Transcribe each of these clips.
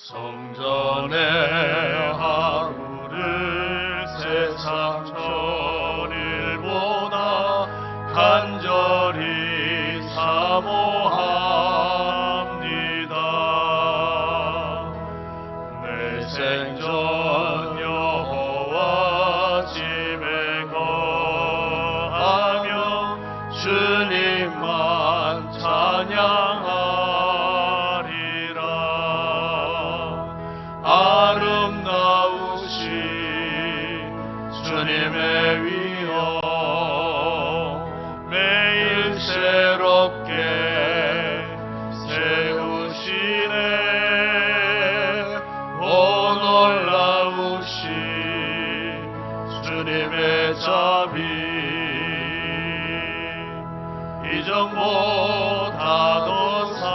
성전의 하루를 세상 천일보다 간절히 사모합니다. 내 생전 여호와 집에 거하며 주님만 찬양하리라. 아름다우신 주님의 위엄 매일 새롭게 세우시네. 오 놀라우신 주님의 자비 이전보다도 사랑해.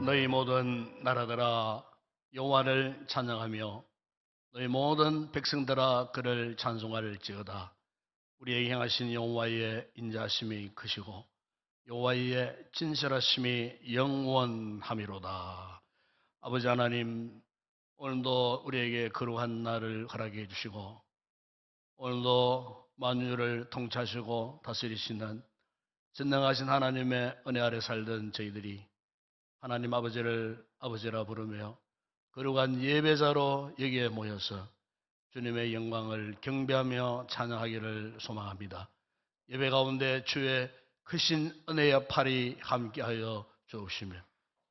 너희 모든 나라들아 여호와를 찬양하며 너희 모든 백성들아 그를 찬송할지어다. 우리에게 행하신 여호와의 인자하심이 크시고 여호와의 진실하심이 영원함이로다. 아버지 하나님, 오늘도 우리에게 거룩한 날을 허락해 주시고 오늘도 만유를 통치하시고 다스리시는 전능하신 하나님의 은혜 아래 살던 저희들이 하나님 아버지를 아버지라 부르며 거룩한 예배자로 여기에 모여서 주님의 영광을 경배하며 찬양하기를 소망합니다. 예배 가운데 주의 크신 은혜의 팔이 함께하여 주옵시며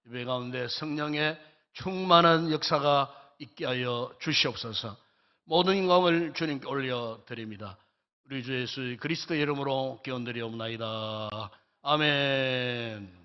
예배 가운데 성령의 충만한 역사가 있게 하여 주시옵소서. 모든 영광을 주님께 올려드립니다. 우리 주 예수 그리스도의 이름으로 기원드리옵나이다. 아멘.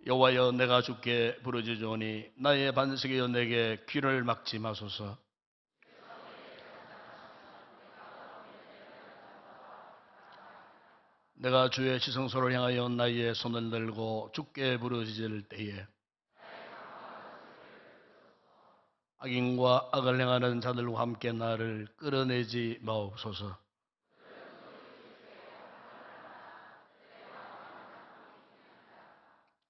여호와여 내가 주께 부르짖으오니 나의 반석이여 내게 귀를 막지 마소서. 내가 주의 지성소를 향하여 나의 손을 들고 주께 부르짖을 때에 악인과 악을 행하는 자들과 함께 나를 끌어내지 마옵소서.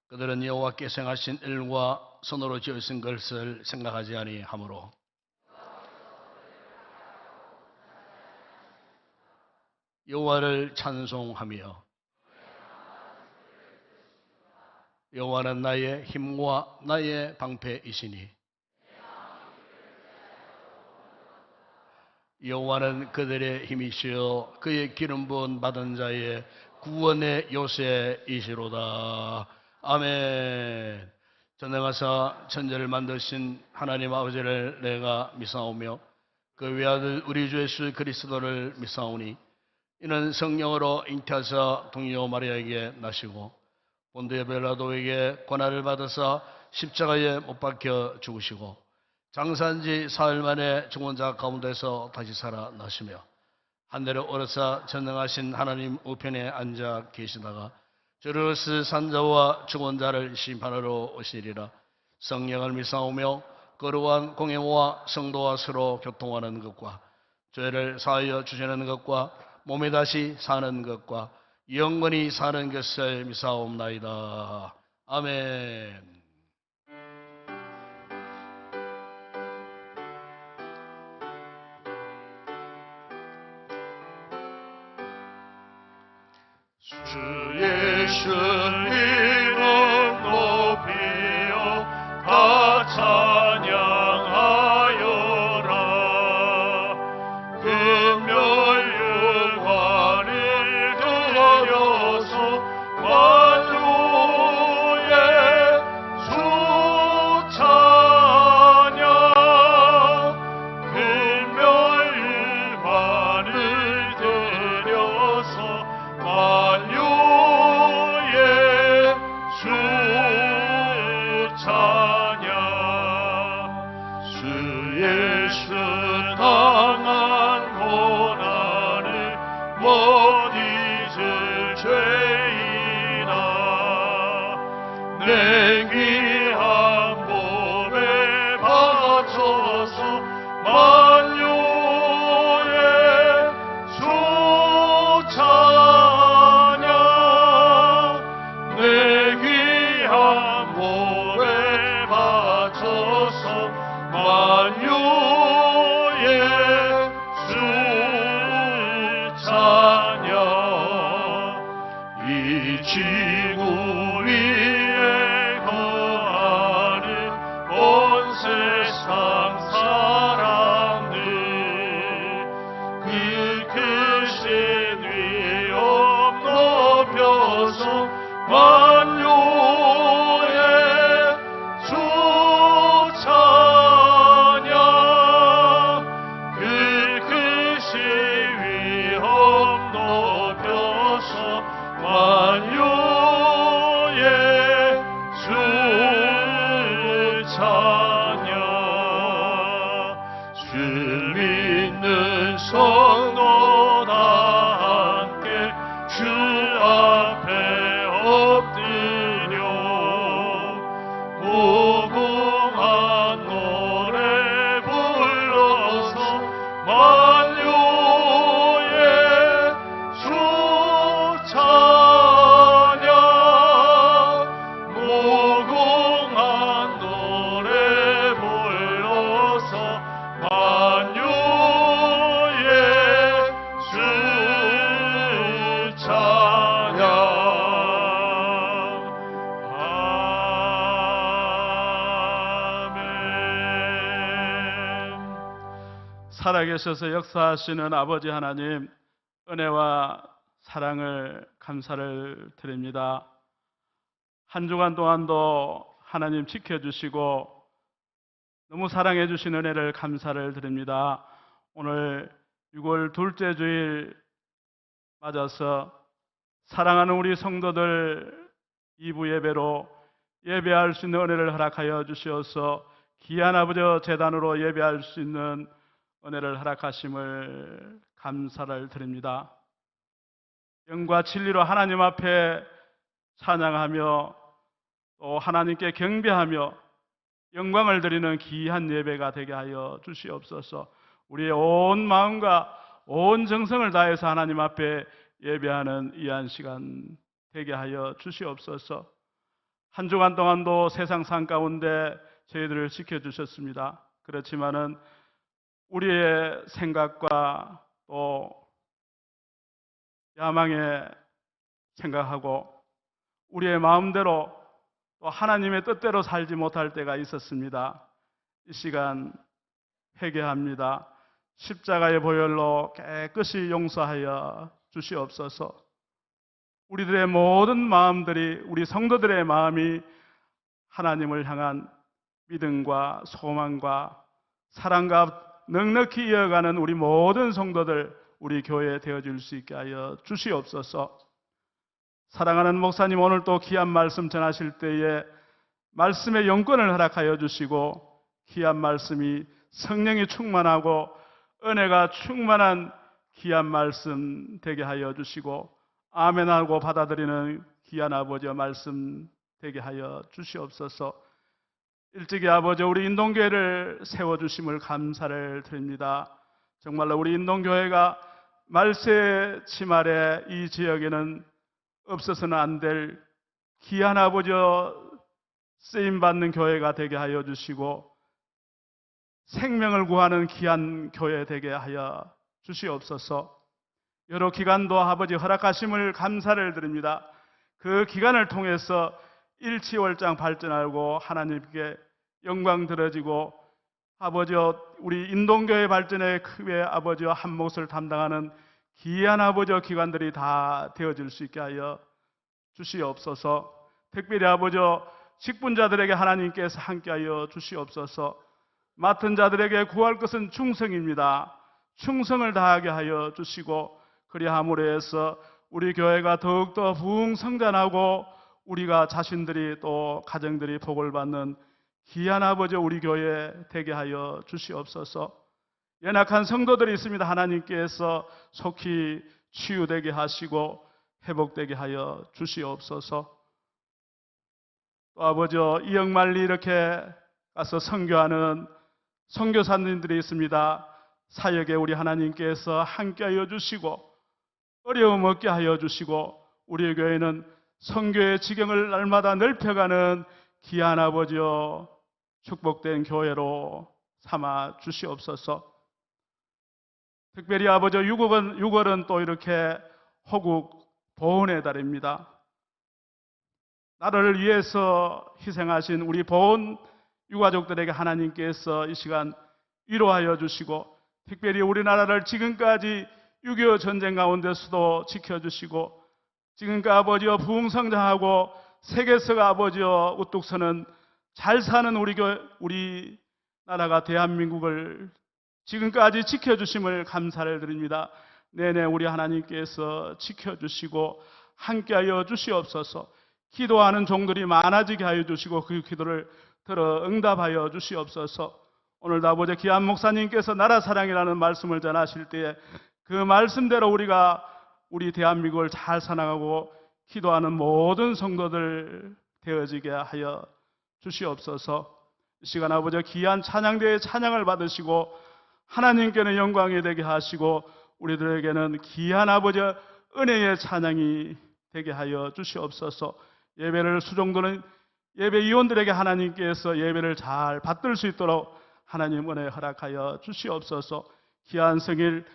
그들은 여호와께서 행하신 일과 손으로 지으신 것을 생각하지 아니하므로 여호와를 찬송하며 여호와는 나의 힘과 나의 방패이시니 여호와는 그들의 힘이시여 그의 기름 부은 받은 자의 구원의 요새이시로다. 아멘. 전능하사 천지를 만드신 하나님 아버지를 내가 믿사오며 그 외아들 우리 주 예수 그리스도를 믿사오니 이는 성령으로 잉태하사 동요 마리아에게 나시고 본디오 빌라도에게 고난을 받으사 십자가에 못 박혀 죽으시고 장사한 지 사흘 만에 죽은 자 가운데서 다시 살아나시며 하늘에 오르사 전능하신 하나님 우편에 앉아 계시다가 저르스 산자와 죽은 자를 심판하러 오시리라. 성령을 믿사오며 거룩한 공예와 성도와 서로 교통하는 것과 죄를 사하여 주시는 것과 몸에 다시 사는 것과 영원히 사는 것을 믿사옵나이다. 아멘. 주 예수 이름 높이어 다 찬양하여라. 금멸유관을 드려서 만유의 수찬양. 금멸유관을 드려서 만유의 수찬양. 주 예수 당한 고난을 못 잊을 죄이나 내 귀한 몸에 바쳐서 만유의 수찬양. 내 귀한 몸에 바쳐서 만유의 수찬양. 이 지구 위에 거하는 온 세상 사람들 그 크신 위엄 높여서 만유의 수찬양. 그 크신 위엄 높여서 만유의 수찬양. 주 믿는 성도 다 함께 주 앞에 엎드려 무궁한 노래 불러서 만유의 수찬양. 무궁한 노래 불러서 만유의 수찬양. 아멘. 살아계셔서 역사하시는 아버지 하나님, 은혜와 사랑을 감사를 드립니다. 한 주간 동안도 하나님 지켜주시고 너무 사랑해 주신 은혜를 감사를 드립니다. 오늘 6월 둘째 주일 맞아서 사랑하는 우리 성도들 2부 예배로 예배할 수 있는 은혜를 허락하여 주시어서 귀한 아버지 제단으로 예배할 수 있는 은혜를 허락하심을 감사를 드립니다. 영과 진리로 하나님 앞에 찬양하며 또 하나님께 경배하며 영광을 드리는 귀한 예배가 되게 하여 주시옵소서. 우리의 온 마음과 온 정성을 다해서 하나님 앞에 예배하는 이한 시간 되게 하여 주시옵소서. 한 주간 동안도 세상 산 가운데 저희들을 지켜주셨습니다. 그렇지만은 우리의 생각과 또 야망에 생각하고 우리의 마음대로 또 하나님의 뜻대로 살지 못할 때가 있었습니다. 이 시간 회개합니다. 십자가의 보혈로 깨끗이 용서하여 주시옵소서. 우리들의 모든 마음들이, 우리 성도들의 마음이 하나님을 향한 믿음과 소망과 사랑과 넉넉히 이어가는 우리 모든 성도들, 우리 교회 되어줄 수 있게 하여 주시옵소서. 사랑하는 목사님, 오늘 또 귀한 말씀 전하실 때에 말씀의 영권을 허락하여 주시고 귀한 말씀이 성령이 충만하고 은혜가 충만한 귀한 말씀 되게 하여 주시고 아멘하고 받아들이는 귀한 아버지의 말씀 되게 하여 주시옵소서. 일찍이 아버지 우리 인동교회를 세워주심을 감사를 드립니다. 정말로 우리 인동교회가 말세 치말에 이 지역에는 없어서는 안 될 귀한 아버지여 쓰임받는 교회가 되게 하여 주시고 생명을 구하는 귀한 교회 되게 하여 주시옵소서. 여러 기간도 아버지 허락하심을 감사를 드립니다. 그 기간을 통해서 일치월장 발전하고 하나님께 영광 들어지고 아버지여 우리 인동교회 발전의 크게 아버지여 한 몫을 담당하는 귀한 아버지여 기관들이 다 되어질 수 있게 하여 주시옵소서. 특별히 아버지여 직분자들에게 하나님께서 함께하여 주시옵소서. 맡은 자들에게 구할 것은 충성입니다. 충성을 다하게 하여 주시고 그리함으로 해서 우리 교회가 더욱더 부흥성장하고 우리가 자신들이 또 가정들이 복을 받는 귀한 아버지 우리 교회 되게 하여 주시옵소서. 연약한 성도들이 있습니다. 하나님께서 속히 치유되게 하시고 회복되게 하여 주시옵소서. 또 아버지 이역만리 이렇게 가서 선교하는 선교사님들이 있습니다. 사역에 우리 하나님께서 함께하여 주시고 어려움 없게 하여 주시고 우리 교회는 선교의 지경을 날마다 넓혀가는 귀한 아버지여 축복된 교회로 삼아 주시옵소서. 특별히 아버지 6월은 또 이렇게 호국 보훈의 달입니다. 나라를 위해서 희생하신 우리 보훈 유가족들에게 하나님께서 이 시간 위로하여 주시고 특별히 우리나라를 지금까지 6.25 전쟁 가운데서도 지켜주시고 지금까지 아버지여 부흥성장하고 세계서가 아버지여 우뚝 서는 잘 사는 우리 나라가 대한민국을 지금까지 지켜주심을 감사를 드립니다. 내내 우리 하나님께서 지켜주시고 함께하여 주시옵소서. 기도하는 종들이 많아지게 하여 주시고 그 기도를 들어 응답하여 주시옵소서. 오늘도 아버지 귀한 목사님께서 나라사랑이라는 말씀을 전하실 때에 그 말씀대로 우리가 우리 대한민국을 잘 살아가고 기도하는 모든 성도들 되어지게 하여 주시옵소서. 이 시간 아버지 귀한 찬양대의 찬양을 받으시고 하나님께는 영광이 되게 하시고 우리들에게는 귀한 아버지 은혜의 찬양이 되게 하여 주시옵소서. 예배를 수종도는 예배위원들에게 하나님께서 예배를 잘 받들 수 있도록 하나님 은혜 허락하여 주시옵소서. 귀한 성일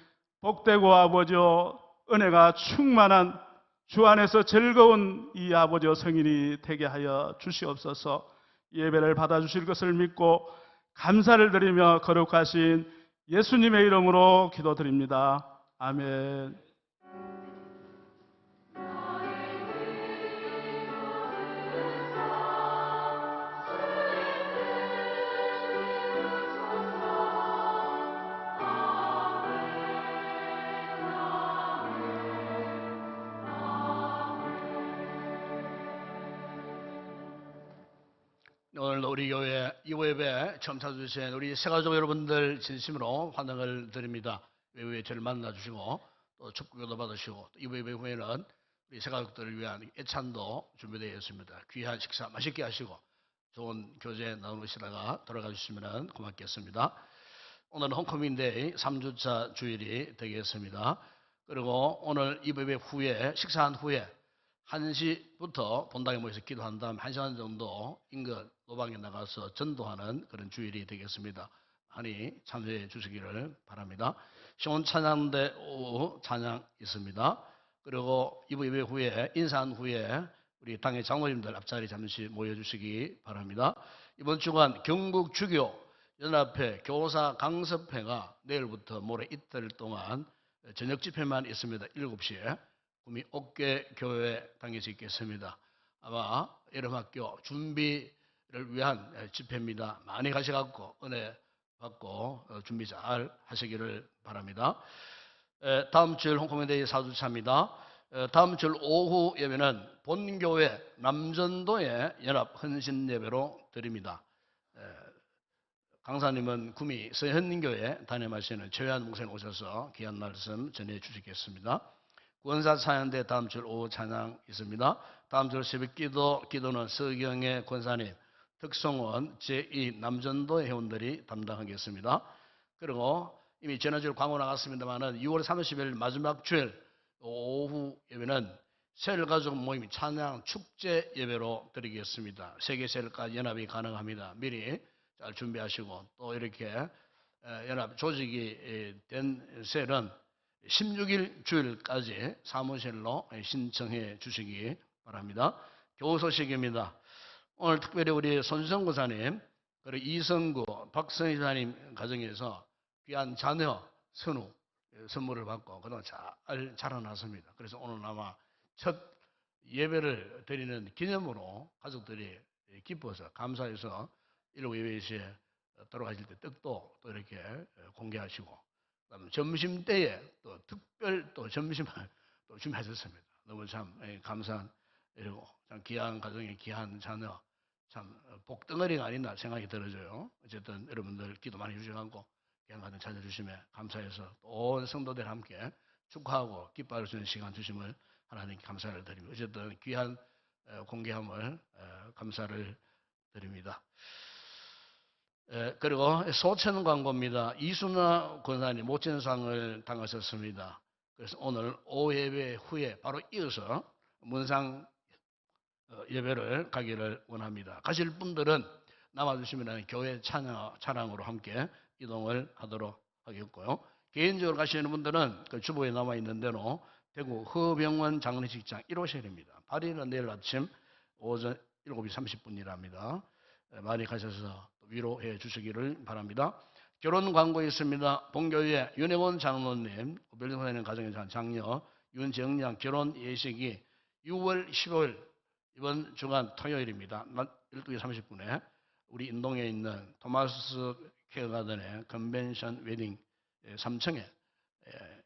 복되고 아버지여 은혜가 충만한 주 안에서 즐거운 이 아버지여 성인이 되게 하여 주시옵소서. 예배를 받아주실 것을 믿고 감사를 드리며 거룩하신 예수님의 이름으로 기도드립니다. 아멘. 오늘 우리 교회 이후예배 처음 찾아주신 우리 새가족 여러분들 진심으로 환영을 드립니다. 외부에 저를 만나주시고 또 축복도 받으시고 이후예배 후에는 우리 새가족들을 위한 애찬도 준비되어 있습니다. 귀한 식사 맛있게 하시고 좋은 교제 나누시다가 돌아가 주시면 고맙겠습니다. 오늘은 홈커밍데이 3주차 주일이 되겠습니다. 그리고 오늘 이브예배 후에 식사한 후에 1시부터 본당에 모여서 기도한 다음 1시간 정도 인근 노방에 나가서 전도하는 그런 주일이 되겠습니다. 많이 참여해 주시기를 바랍니다. 시온 찬양대 오후 찬양 있습니다. 그리고 이브예배 후에 인사한 후에 우리 당의 장로님들 앞자리 잠시 모여주시기 바랍니다. 이번 주간 경북 주교 연합회 교사 강습회가 내일부터 모레 이틀 동안 저녁 집회만 있습니다. 7시에 구미 옥계교회 당에서 있겠습니다. 아마 여름학교 준비를 위한 집회입니다. 많이 가셔갖고 은혜 받고 준비 잘 하시기를 바랍니다. 다음 주일 홍콩대회 4주차입니다. 다음 주일 오후 예배는 본교회 남전도의 연합 헌신 예배로 드립니다. 강사님은 구미 서현교회 담임하시는 최현 목사님 오셔서 귀한 말씀 전해 주시겠습니다. 권사 찬양대 다음 주 오후 찬양 있습니다. 다음 주 새벽기도 기도는 서경의 권사님, 특송원 제2 남전도 회원들이 담당하겠습니다. 그리고 이미 지난주에 광고 나갔습니다만은 6월 30일 마지막 주일 오후 예배는 세일가족 모임 찬양 축제 예배로 드리겠습니다. 세계 세일까 연합이 가능합니다. 미리 잘 준비하시고 또 이렇게 연합 조직이 된 세일은 16일 주일까지 사무실로 신청해 주시기 바랍니다. 교우 소식입니다. 오늘 특별히 우리 손수정 고사님 그리고 이성구 박성희 사님 가정에서 귀한 자녀 선우 선물을 받고 그동안 잘 자라났습니다. 그래서 오늘 아마 첫 예배를 드리는 기념으로 가족들이 기뻐서 감사해서 일곱 예배 시에 돌아가실 때 떡도 또 이렇게 공개하시고 그다음에 점심 때에 또 특별 또 점심을 또 준비하셨습니다. 너무 참 감사한 일이고 참 귀한 가정의 귀한 자녀 참 복덩어리가 아니나 생각이 들어져요. 어쨌든 여러분들 기도 많이 주셔가지고 귀한 가정 찾아주시면 감사해서 온 성도들 함께 축하하고 기뻐할 수 있는 시간 주심을 하나님께 감사를 드립니다. 어쨌든 귀한 공개함을 감사를 드립니다. 그리고 소천 광고입니다. 이순아 권사님 모천상을 당하셨습니다. 그래서 오늘 오후 예배 후에 바로 이어서 문상 예배를 가기를 원합니다. 가실 분들은 남아주시면 교회 찬양으로 함께 이동을 하도록 하겠고요. 개인적으로 가시는 분들은 그 주보에 남아있는 대로 대구 허병원 장례식장 1호실입니다. 8일은 내일 아침 오전 7시 30분이랍니다. 많이 가셔서 위로해 주시기를 바랍니다. 결혼 광고 있습니다. 본교회 윤혜원 장로님, 별정사님 가정의 장녀 윤정양 결혼 예식이 6월 15일 이번 주간 토요일입니다. 낮 12시 30분에 우리 인동에 있는 토마스 케어가든의 컨벤션 웨딩 3층에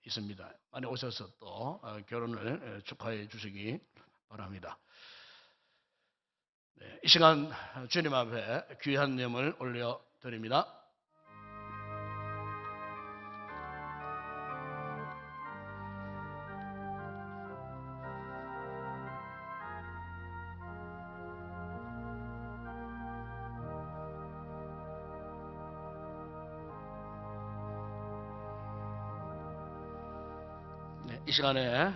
있습니다. 많이 오셔서 또 결혼을 축하해 주시기 바랍니다. 네, 이 시간 주님 앞에 귀한 예물 올려드립니다. 네, 이 시간에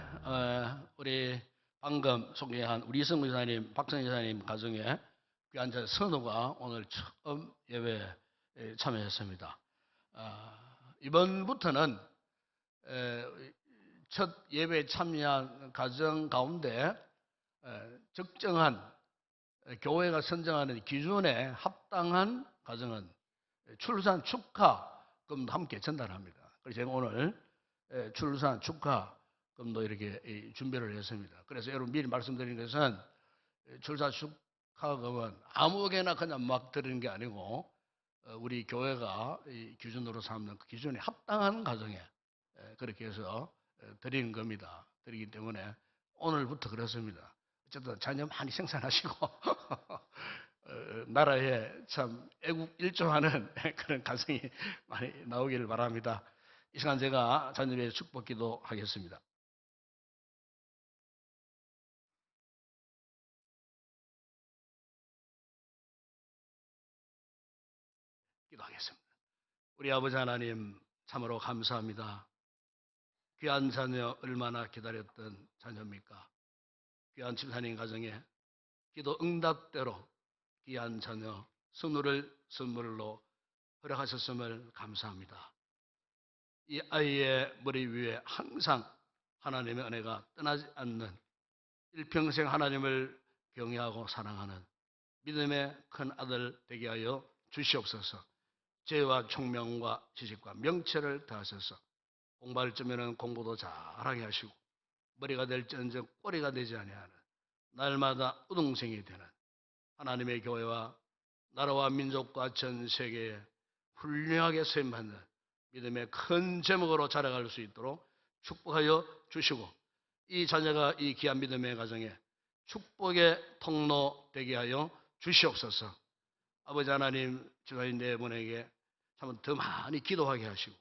우리 방금 소개한 우리 이성구 지사님, 박성희 지사님 가정에 귀한 선우가 오늘 처음 예배에 참여했습니다. 이번부터는 첫 예배에 참여한 가정 가운데 적정한 교회가 선정하는 기준에 합당한 가정은 출산 축하금도 함께 전달합니다. 그래서 제가 오늘 출산 축하금도 이렇게 준비를 했습니다. 그래서 여러분 미리 말씀드린 것은 출산 축하금은 아무개나 그냥 막 드리는 게 아니고 우리 교회가 기준으로 삼는 그 기준에 합당한 가정에 그렇게 해서 드리는 겁니다. 드리기 때문에 오늘부터 그렇습니다. 어쨌든 자녀 많이 생산하시고 나라에 참 애국 일조하는 그런 가정이 많이 나오기를 바랍니다. 이 시간 제가 자녀의 축복 기도하겠습니다. 기도하겠습니다. 우리 아버지 하나님 참으로 감사합니다. 귀한 자녀 얼마나 기다렸던 자녀입니까? 귀한 집사님 가정에 기도 응답대로 귀한 자녀 선우를 선물로 허락하셨음을 감사합니다. 이 아이의 머리 위에 항상 하나님의 은혜가 떠나지 않는 일평생 하나님을 경외하고 사랑하는 믿음의 큰 아들 되게 하여 주시옵소서. 지혜와 총명과 지식과 명철을 더하셔서 공부할 점에는 공부도 잘하게 하시고 머리가 될지언정 꼬리가 되지 아니하는 날마다 우등생이 되는 하나님의 교회와 나라와 민족과 전 세계에 훌륭하게 쓰임받는 믿음의 큰 제목으로 자라갈 수 있도록 축복하여 주시고 이 자녀가 이 귀한 믿음의 가정에 축복의 통로 되게 하여 주시옵소서. 아버지 하나님, 주님 네 분에게 참 더 많이 기도하게 하시고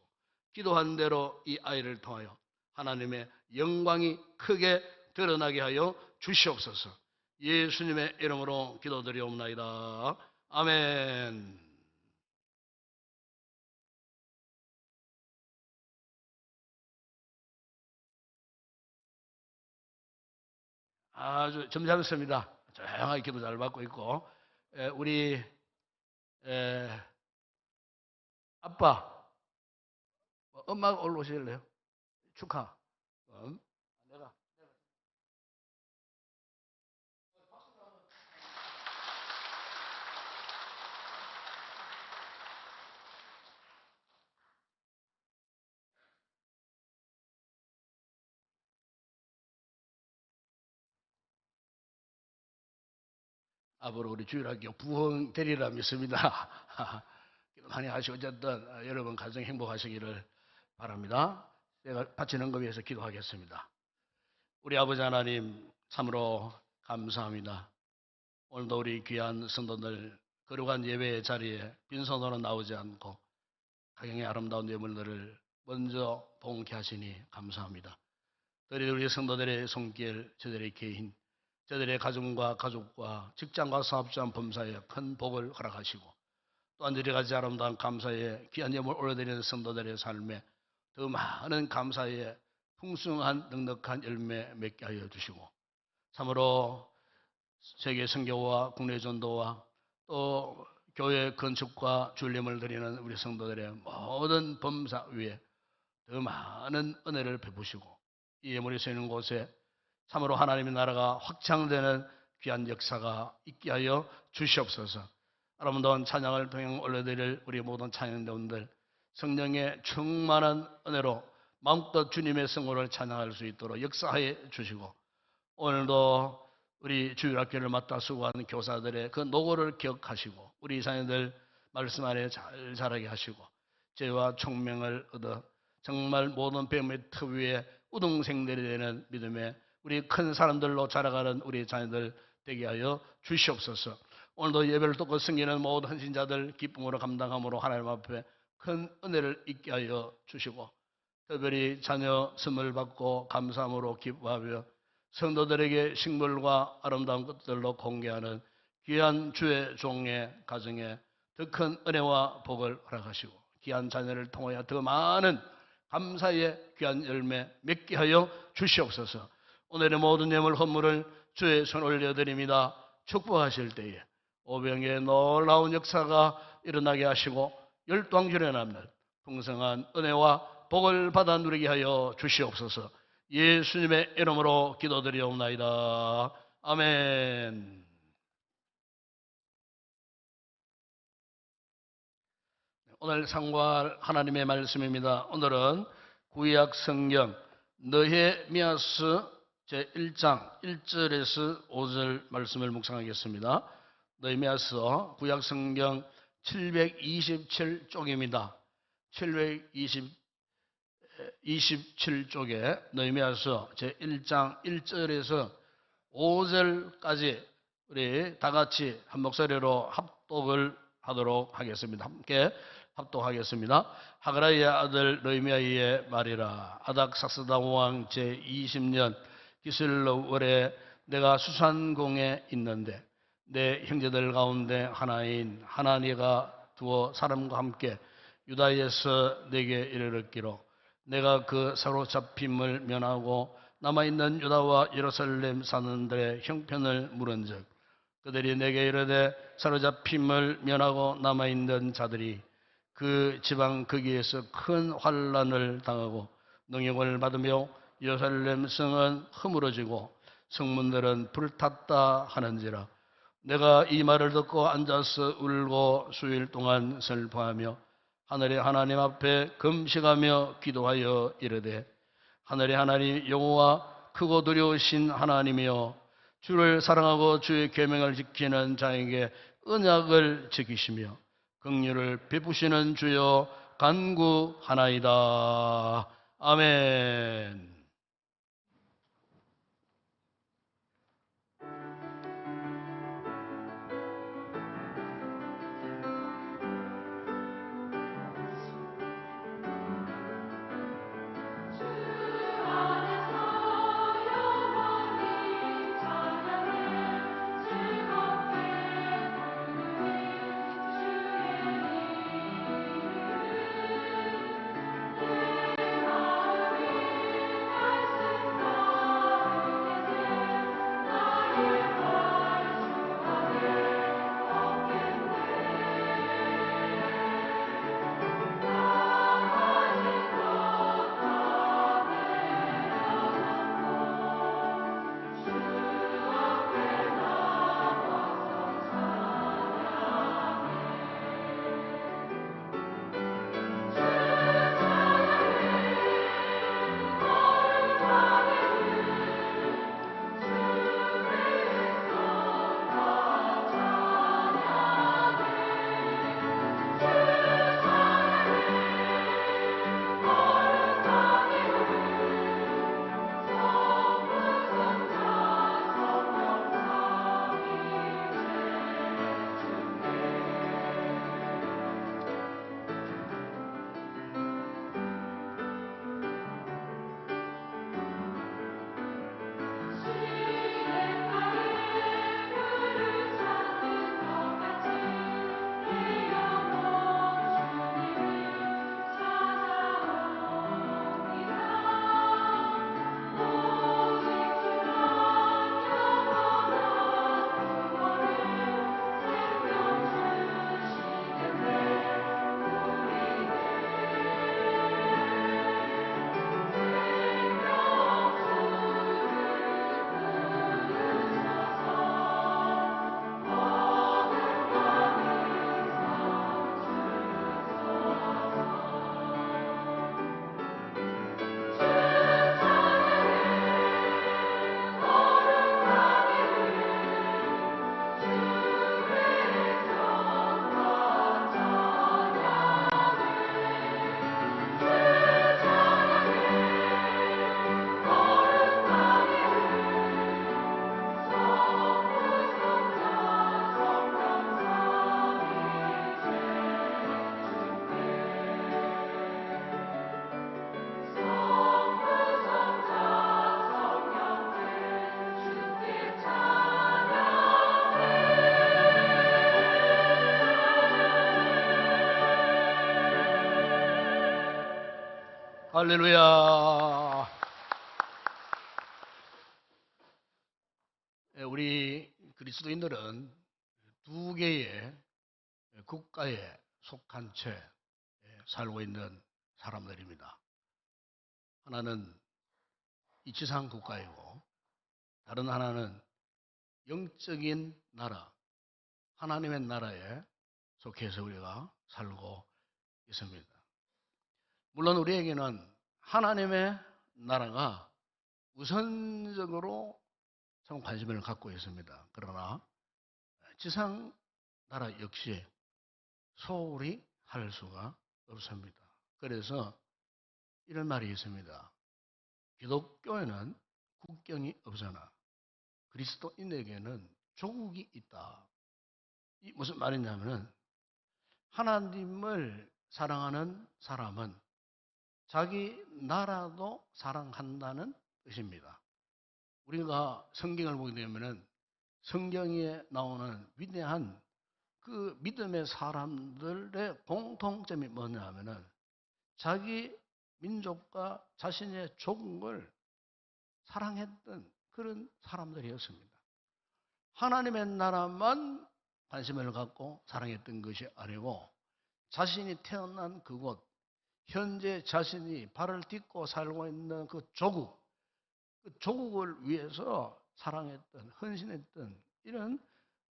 기도한 대로 이 아이를 통하여 하나님의 영광이 크게 드러나게 하여 주시옵소서. 예수님의 이름으로 기도드리옵나이다. 아멘. 아주 점잖습니다. 조용하게 기도 잘 받고 있고 우리 아빠 엄마가 올라오실래요? 축하. 내가 앞으로 우리 주일학교 부흥 되리라 믿습니다. 기도 많이 하시고 어쨌든 여러분 가정 행복하시기를 바랍니다. 제가 바치는 것 위해서 기도하겠습니다. 우리 아버지 하나님 참으로 감사합니다. 오늘도 우리 귀한 성도들 거룩한 예배의 자리에 빈손으로 나오지 않고 가정의 아름다운 예물들을 먼저 봉케 하시니 감사합니다. 특히 우리 성도들의 손길, 저들의 개인, 저들의 가정과 가족과 직장과 사업자 범사에 큰 복을 허락하시고 또한 이리 가지 아름다운 감사에 귀한 예물 올려드리는 성도들의 삶에 더 많은 감사에 풍성한 넉넉한 열매 맺게 하여 주시고 참으로 세계 선교와 국내 전도와 또 교회 건축과 주님을 드리는 우리 성도들의 모든 범사 위에 더 많은 은혜를 베푸시고 이 예물이 쓰이는 곳에 참으로 하나님의 나라가 확장되는 귀한 역사가 있게 하여 주시옵소서. 아름다운 찬양을 통해 올려드릴 우리 모든 찬양대원들 성령의 충만한 은혜로 마음껏 주님의 성호를 찬양할 수 있도록 역사해 주시고 오늘도 우리 주일학교를 맡아 수고하는 교사들의 그 노고를 기억하시고 우리 자녀들 말씀 안에 잘 자라게 하시고 지혜와 총명을 얻어 정말 모든 뱀의 터 위에 우등생들이 되는 믿음의 우리 큰 사람들로 자라가는 우리 자녀들 되게 하여 주시옵소서. 오늘도 예배를 듣고 섬기는 모든 헌신자들 기쁨으로 감당함으로 하나님 앞에 큰 은혜를 있게 하여 주시고 특별히 자녀 선물 받고 감사함으로 기뻐하며 성도들에게 식물과 아름다운 것들로 공개하는 귀한 주의 종의 가정에 더 큰 은혜와 복을 허락하시고 귀한 자녀를 통하여 더 많은 감사의 귀한 열매 맺게 하여 주시옵소서. 오늘의 모든 예물 헌물을 주의 손 올려드립니다. 축복하실 때에 오병의 놀라운 역사가 일어나게 하시고 열왕전에 남는 풍성한 은혜와 복을 받아 누리게 하여 주시옵소서. 예수님의 이름으로 기도드리옵나이다. 아멘. 오늘 상고할 하나님의 말씀입니다. 오늘은 구약 성경 느헤미야서 제1장 1절에서 5절 말씀을 묵상하겠습니다. 느헤미야서 구약 성경 727쪽입니다. 727쪽에 느헤미야서 제1장 1절에서 5절까지 우리 다 같이 한 목소리로 합독을 하도록 하겠습니다. 함께 합독하겠습니다. 하가라의 아들 느헤미야의 말이라. 아닥사스다 왕 제20년 기슬로 월에 내가 수산궁에 있는데 내 형제들 가운데 하나인 하나니가 두어 사람과 함께 유다에서 내게 이르렀기로 내가 그 사로잡힘을 면하고 남아있는 유다와 예루살렘 사는들의 형편을 물은즉 그들이 내게 이르되 사로잡힘을 면하고 남아있는 자들이 그 지방 거기에서 큰 환난을 당하고 능욕을 받으며 예루살렘 성은 허물어지고 성문들은 불탔다 하는지라. 내가 이 말을 듣고 앉아서 울고 수일 동안 슬퍼하며 하늘의 하나님 앞에 금식하며 기도하여 이르되 하늘의 하나님 여호와 크고 두려우신 하나님이여 주를 사랑하고 주의 계명을 지키는 자에게 언약을 지키시며 긍휼을 베푸시는 주여 간구하나이다. 아멘. 할렐루야. 우리 그리스도인들은 두 개의 국가에 속한 채 살고 있는 사람들입니다. 하나는 이 지상 국가이고 다른 하나는 영적인 나라, 하나님의 나라에 속해서 우리가 살고 있습니다. 물론 우리에게는 하나님의 나라가 우선적으로 참 관심을 갖고 있습니다. 그러나 지상 나라 역시 소홀히 할 수가 없습니다. 그래서 이런 말이 있습니다. 기독교에는 국경이 없으나 그리스도인에게는 조국이 있다. 이 무슨 말이냐면 하나님을 사랑하는 사람은 자기 나라도 사랑한다는 뜻입니다. 우리가 성경을 보게 되면 성경에 나오는 위대한 그 믿음의 사람들의 공통점이 뭐냐 하면은 자기 민족과 자신의 조국을 사랑했던 그런 사람들이었습니다. 하나님의 나라만 관심을 갖고 사랑했던 것이 아니고 자신이 태어난 그곳, 현재 자신이 발을 딛고 살고 있는 그 조국을 위해서 사랑했던, 헌신했던 이런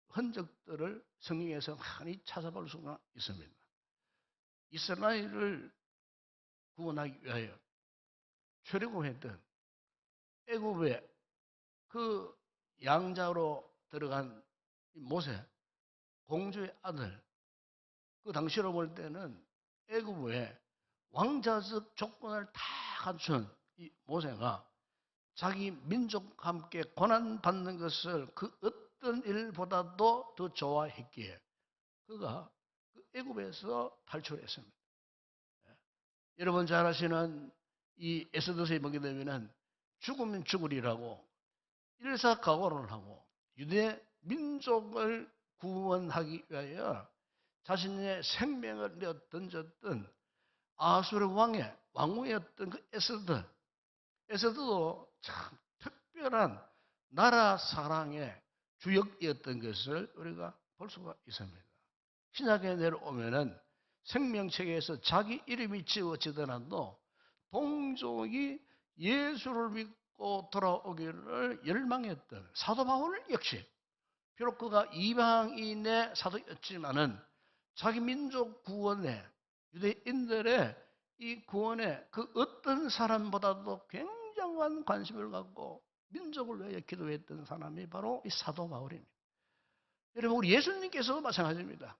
흔적들을 성경에서 많이 찾아볼 수가 있습니다. 이스라엘을 구원하기 위하여 출애굽했던 애굽의 그 양자로 들어간 모세, 공주의 아들, 그 당시로 볼 때는 애굽의 왕자적 조건을 다 갖춘 이 모세가 자기 민족과 함께 고난받는 것을 그 어떤 일보다도 더 좋아했기에 그가 그 애굽에서 탈출했습니다. 여러분 잘 아시는 이 에스더서에 보게 되면은 죽으면 죽으리라고 일사각오를 하고 유대 민족을 구원하기 위하여 자신의 생명을 내어 던졌던 아수르 왕의 왕후였던 그 에스더도 참 특별한 나라 사랑의 주역이었던 것을 우리가 볼 수가 있습니다. 신약에 내려오면은 생명책에서 자기 이름이 지어지더라도 동족이 예수를 믿고 돌아오기를 열망했던 사도 바울 역시 비록 그가 이방인의 사도였지만은 자기 민족 구원에 유대인들의 이 구원에 그 어떤 사람보다도 굉장한 관심을 갖고 민족을 위해 기도했던 사람이 바로 이 사도 바울입니다. 여러분 우리 예수님께서도 마찬가지입니다.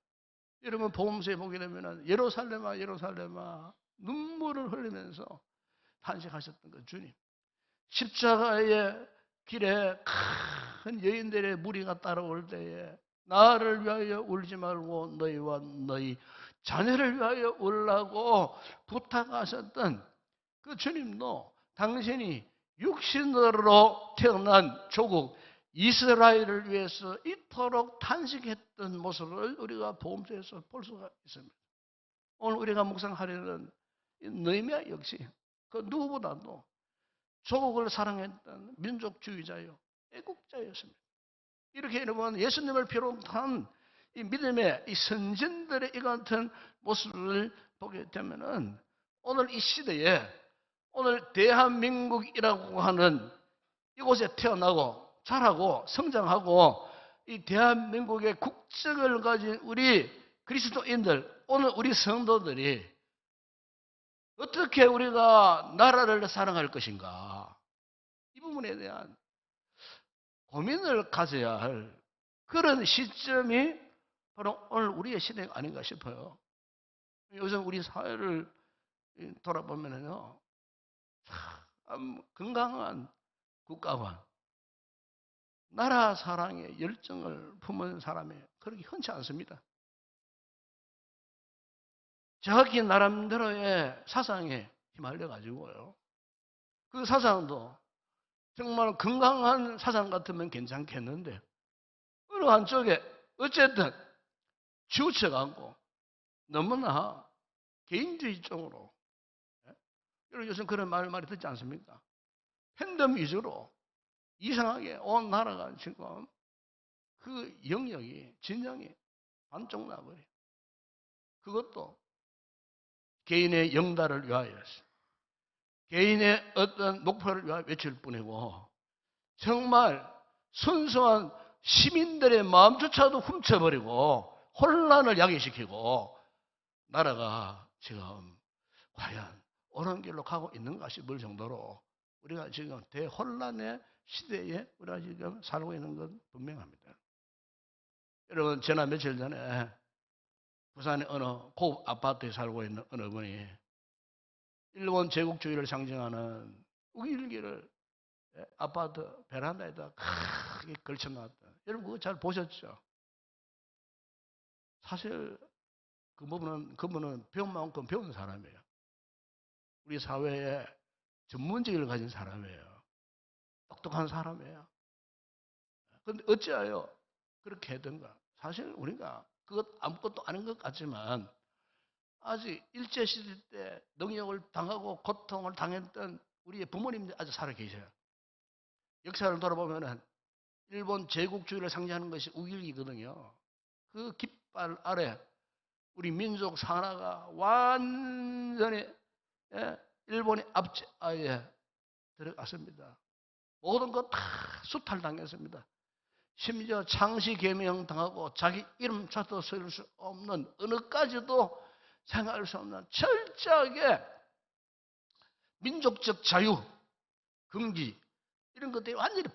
여러분 복음서에 보게 되면 예루살렘아 예루살렘아 눈물을 흘리면서 탄식하셨던 그 주님, 십자가의 길에 큰 여인들의 무리가 따라올 때에 나를 위하여 울지 말고 너희와 너희 자녀를 위하여 울라고 부탁하셨던 그 주님도 당신이 육신으로 태어난 조국 이스라엘을 위해서 이토록 탄식했던 모습을 우리가 복음서에서 볼 수가 있습니다. 오늘 우리가 묵상하려는 느헤미야 역시 그 누구보다도 조국을 사랑했던 민족주의자요 애국자였습니다. 이렇게 여러분 예수님을 비롯한 이 믿음의 이 선진들의 이 같은 모습을 보게 되면은 오늘 이 시대에 오늘 대한민국이라고 하는 이곳에 태어나고 자라고 성장하고 이 대한민국의 국적을 가진 우리 그리스도인들, 오늘 우리 성도들이 어떻게 우리가 나라를 사랑할 것인가? 이 부분에 대한 고민을 가져야 할 그런 시점이 바로 오늘 우리의 시대가 아닌가 싶어요. 요즘 우리 사회를 돌아보면요, 참 건강한 국가관, 나라 사랑의 열정을 품은 사람이 그렇게 흔치 않습니다. 정확히 나름대로의 사상에 휘말려 가지고요. 그 사상도 정말 건강한 사상 같으면 괜찮겠는데 어느 한쪽에 어쨌든 치우쳐가고 너무나 개인주의 쪽으로, 여러분 요즘 그런 말 많이 듣지 않습니까? 팬덤 위주로 이상하게 온 나라가 지금 그 영역이 진영이 반쪽 나버려요. 그것도 개인의 영달을 위하여서 개인의 어떤 목표를 위하여 외칠 뿐이고 정말 순수한 시민들의 마음조차도 훔쳐버리고 혼란을 야기시키고 나라가 지금 과연 옳은 길로 가고 있는가 싶을 정도로 우리가 지금 대혼란의 시대에 우리가 지금 살고 있는 건 분명합니다. 여러분 지난 며칠 전에 부산의 어느 고급 아파트에 살고 있는 어느 분이 일본 제국주의를 상징하는 우길기를 아파트 베란다에다 크게 걸쳐놨다. 여러분 그거 잘 보셨죠? 사실 그분은 배운 만큼 배운 사람이에요. 우리 사회에 전문직을 가진 사람이에요. 똑똑한 사람이에요. 그런데 어찌하여 그렇게 했던가? 사실 우리가 그것 아무것도 아닌 것 같지만 아직 일제시대 때 능욕을 당하고 고통을 당했던 우리의 부모님들 아직 살아 계셔요. 역사를 돌아보면은 일본 제국주의를 상징하는 것이 우길기거든요. 그 깃발 아래 우리 민족 산하가 완전히 일본의 압제하에 들어갔습니다. 모든 것 다 수탈당했습니다. 심지어 창시개명 당하고 자기 이름조차도 쓸 수 없는 어느까지도 생각할 수 없는 철저하게 민족적 자유, 금기 이런 것들이 완전히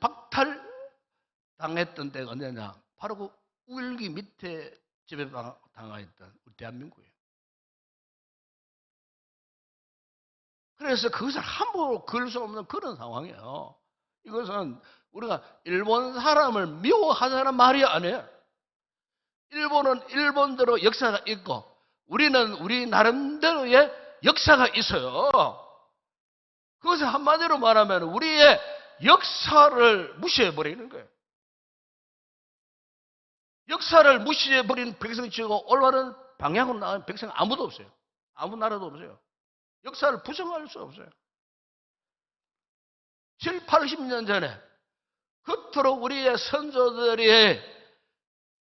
박탈당했던 때가 언제냐? 바로 그 우일기 밑에 지배당했던 우리 대한민국이에요. 그래서 그것을 함부로 그을 수 없는 그런 상황이에요. 이것은 우리가 일본 사람을 미워하자는 말이 아니에요. 일본은 일본대로 역사가 있고 우리는 우리 나름대로의 역사가 있어요. 그것을 한마디로 말하면 우리의 역사를 무시해버리는 거예요. 역사를 무시해버린 백성 치고 올바른 방향으로 나가는 백성 아무도 없어요. 아무 나라도 없어요. 역사를 부정할 수 없어요. 7, 80년 전에 그토록 우리의 선조들이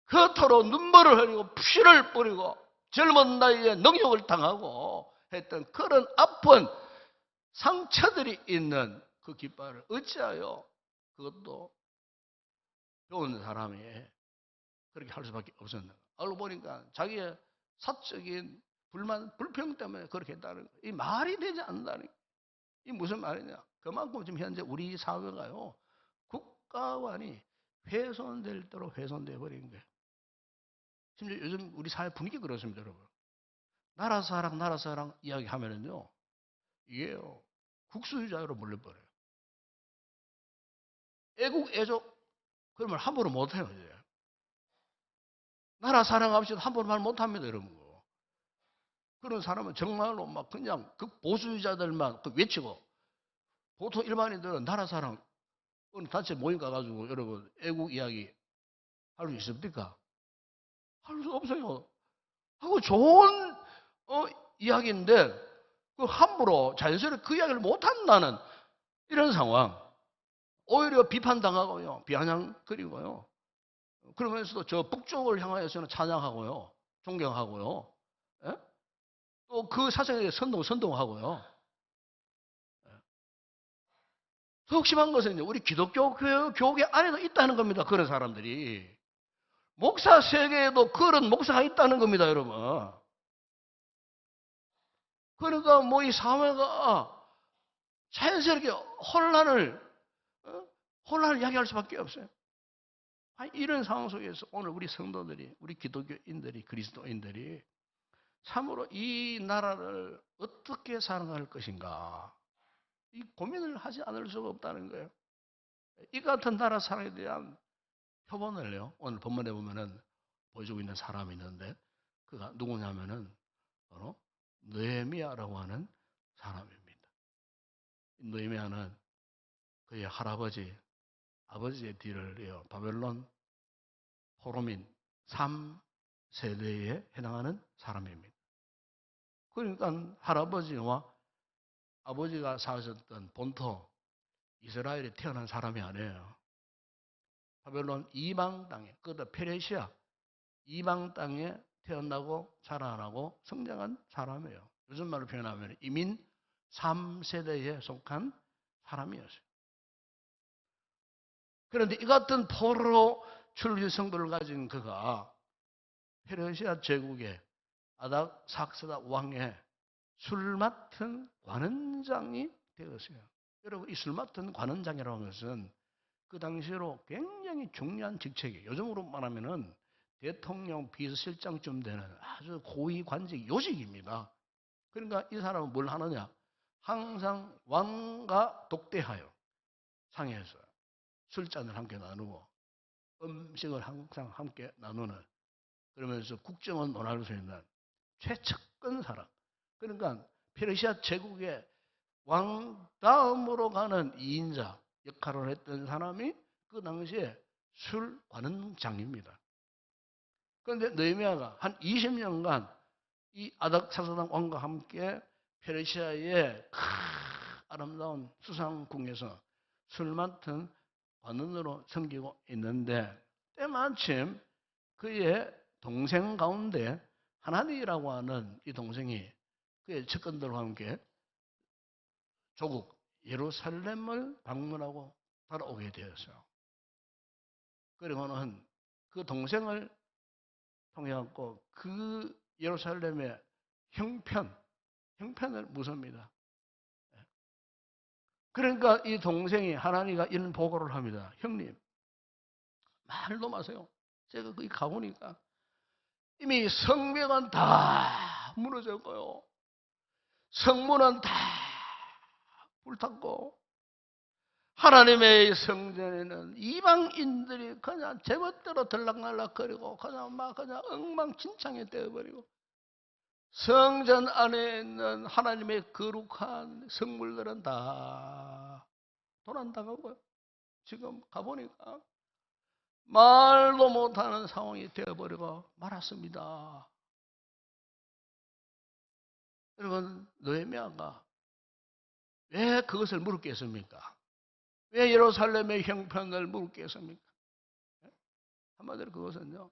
그토록 눈물을 흘리고 피를 뿌리고 젊은 나이에 능욕을 당하고 했던 그런 아픈 상처들이 있는 그 깃발을 어찌하여 그것도 배운 사람이 그렇게 할 수밖에 없었는가. 알고 보니까 자기의 사적인 불만, 불평 때문에 그렇게 했다는 거예요. 이 말이 되지 않는다는 거예요. 이 무슨 말이냐. 그만큼 지금 현재 우리 사회가요. 국가관이 훼손될 대로 훼손되어 버린 거예요. 심지어 요즘 우리 사회 분위기 그렇습니다, 여러분. 나라 사랑 이야기하면은요. 이게요. 국수주의자로 물려버려요. 애국, 애족, 그런 말 함부로 못해요, 이제. 나라 사랑 없이 함부로 말 못합니다, 여러분. 그런 사람은 정말로 막 그냥 그 보수주의자들만 외치고 보통 일반인들은 나라 사랑 어느 단체 모임 가가지고 여러분 애국 이야기 할 수 있습니까? 할 수 없어요. 하고 좋은 이야기인데 그 함부로 자연스럽게 그 이야기를 못한다는 이런 상황. 오히려 비판당하고요. 비아냥거리고요. 그러면서도 저 북쪽을 향하여서는 찬양하고요. 존경하고요. 또 그 사상에 대해 선동하고요. 더 심한 것은 우리 기독교 교계 안에도 있다는 겁니다. 그런 사람들이. 목사 세계에도 그런 목사가 있다는 겁니다, 여러분. 그러니까 뭐 이 사회가 자연스럽게 혼란을 이야기할 수밖에 없어요. 이런 상황 속에서 오늘 우리 성도들이, 우리 기독교인들이, 그리스도인들이 참으로 이 나라를 어떻게 살아갈 것인가 이 고민을 하지 않을 수가 없다는 거예요. 이 같은 나라 사랑에 대한 표본을요 오늘 본문에 보면은 보여주고 있는 사람이 있는데 그가 누구냐면은 바로 느헤미야라고 하는 사람입니다. 느헤미야는 그의 할아버지, 아버지의 뒤를 바벨론 포로민 3세대에 해당하는 사람입니다. 그러니까 할아버지와 아버지가 사셨던 본토 이스라엘에 태어난 사람이 아니에요. 바벨론 이방 땅에, 그것도 페르시아 이방 땅에 태어나고 자라나고 성장한 사람이에요. 요즘 말로 표현하면 이민 3세대에 속한 사람이었어요. 그런데 이 같은 포로 출리 성도를 가진 그가 페르시아 제국의 아닥삭스다 왕의 술 맡은 관원장이 되었어요. 여러분 이 술 맡은 관원장이라고 하는 것은 그 당시로 굉장히 중요한 직책이에요. 요즘으로 말하면은 대통령 비서실장쯤 되는 아주 고위 관직 요직입니다. 그러니까 이 사람은 뭘 하느냐? 항상 왕과 독대하여 상에서 술잔을 함께 나누고 음식을 항상 함께 나누는 그러면서 국정을 논할 수 있는 최측근 사람. 그러니까 페르시아 제국의 왕 다음으로 가는 2인자 역할을 했던 사람이 그 당시에 술 관원장입니다. 그런데 느헤미야가 한 20년간 이 아닥사스다 왕과 함께 페르시아의 아름다운 수상궁에서 술 맡은 관원으로 섬기고 있는데 때마침 그의 동생 가운데 하나니라고 하는 이 동생이 그의 측근들과 함께 조국 예루살렘을 방문하고 돌아오게 되었어요. 그리고는 그 동생을 통해 갖고 그 예루살렘의 형편을 묻습니다. 그러니까 이 동생이 하나니가 이런 보고를 합니다. 형님, 말도 마세요. 제가 거기 가보니까 이미 성벽은 다 무너졌고요. 성문은 다 불탔고 하나님의 성전에는 이방인들이 그냥 제멋대로 들락날락거리고 그냥 엉망진창이 되어버리고 성전 안에 있는 하나님의 거룩한 성물들은 다 도난당하고요. 지금 가보니까 말도 못하는 상황이 되어버리고 말았습니다. 여러분, 느헤미야가 왜 그것을 물었겠습니까? 왜 예루살렘의 형편을 물었겠습니까? 한마디로 그것은요,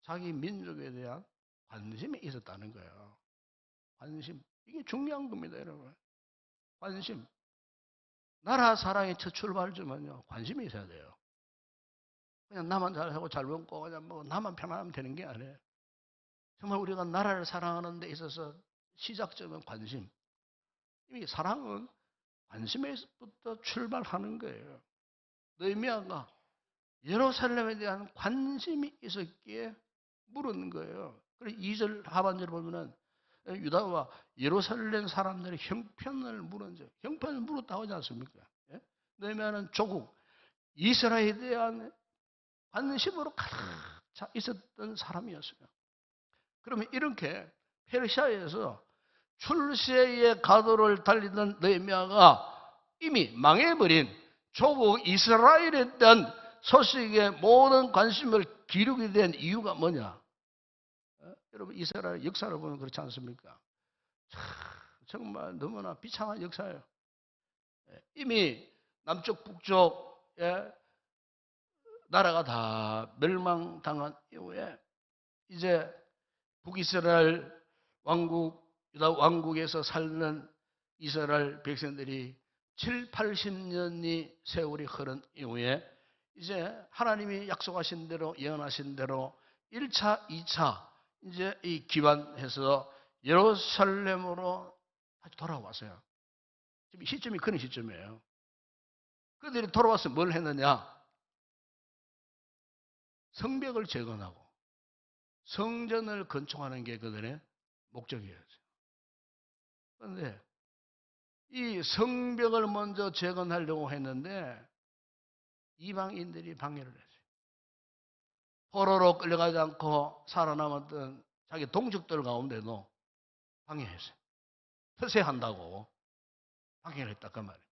자기 민족에 대한 관심이 있었다는 거예요. 관심. 이게 중요한 겁니다, 여러분. 관심. 나라 사랑의 첫 출발점은요, 관심이 있어야 돼요. 그냥 나만 잘하고 잘 먹고 그냥 뭐 나만 편안하면 되는 게 아니에요. 정말 우리가 나라를 사랑하는 데 있어서 시작점은 관심. 이미 사랑은 관심에서부터 출발하는 거예요. 느헤미야가 예루살렘에 대한 관심이 있었기에 물은 거예요. 그래서 2절 하반절을 보면은 유다와 예루살렘 사람들의 형편을 물은 적, 형편을 물었다고 하지 않습니까? 예? 느헤미야는 조국 이스라엘에 대한 관심으로 가득 차 있었던 사람이었어요. 그러면 이렇게 페르시아에서 출세의 가도를 달리던 느헤미야가 이미 망해버린 조국 이스라엘에 대한 소식에 모든 관심을 기울이게 된 이유가 뭐냐? 여러분, 이스라엘 역사를 보면 그렇지 않습니까? 정말 너무나 비참한 역사예요. 이미 남쪽 북쪽에 나라가 다 멸망당한 이후에 이제 북이스라엘 왕국, 유다 왕국에서 살는 이스라엘 백성들이 7, 80년이 세월이 흐른 이후에 이제 하나님이 약속하신 대로, 예언하신 대로 1차, 2차 이제 이 기반해서 예루살렘으로 다시 돌아왔어요. 지금 시점이 그런 시점이에요. 그들이 돌아와서 뭘 했느냐? 성벽을 재건하고 성전을 건축하는 게 그들의 목적이었어요. 그런데 이 성벽을 먼저 재건하려고 했는데 이방인들이 방해를 했어요. 포로로 끌려가지 않고 살아남았던 자기 동족들 가운데도 방해했어요. 폐쇄한다고 방해를 했다 그 말이에요.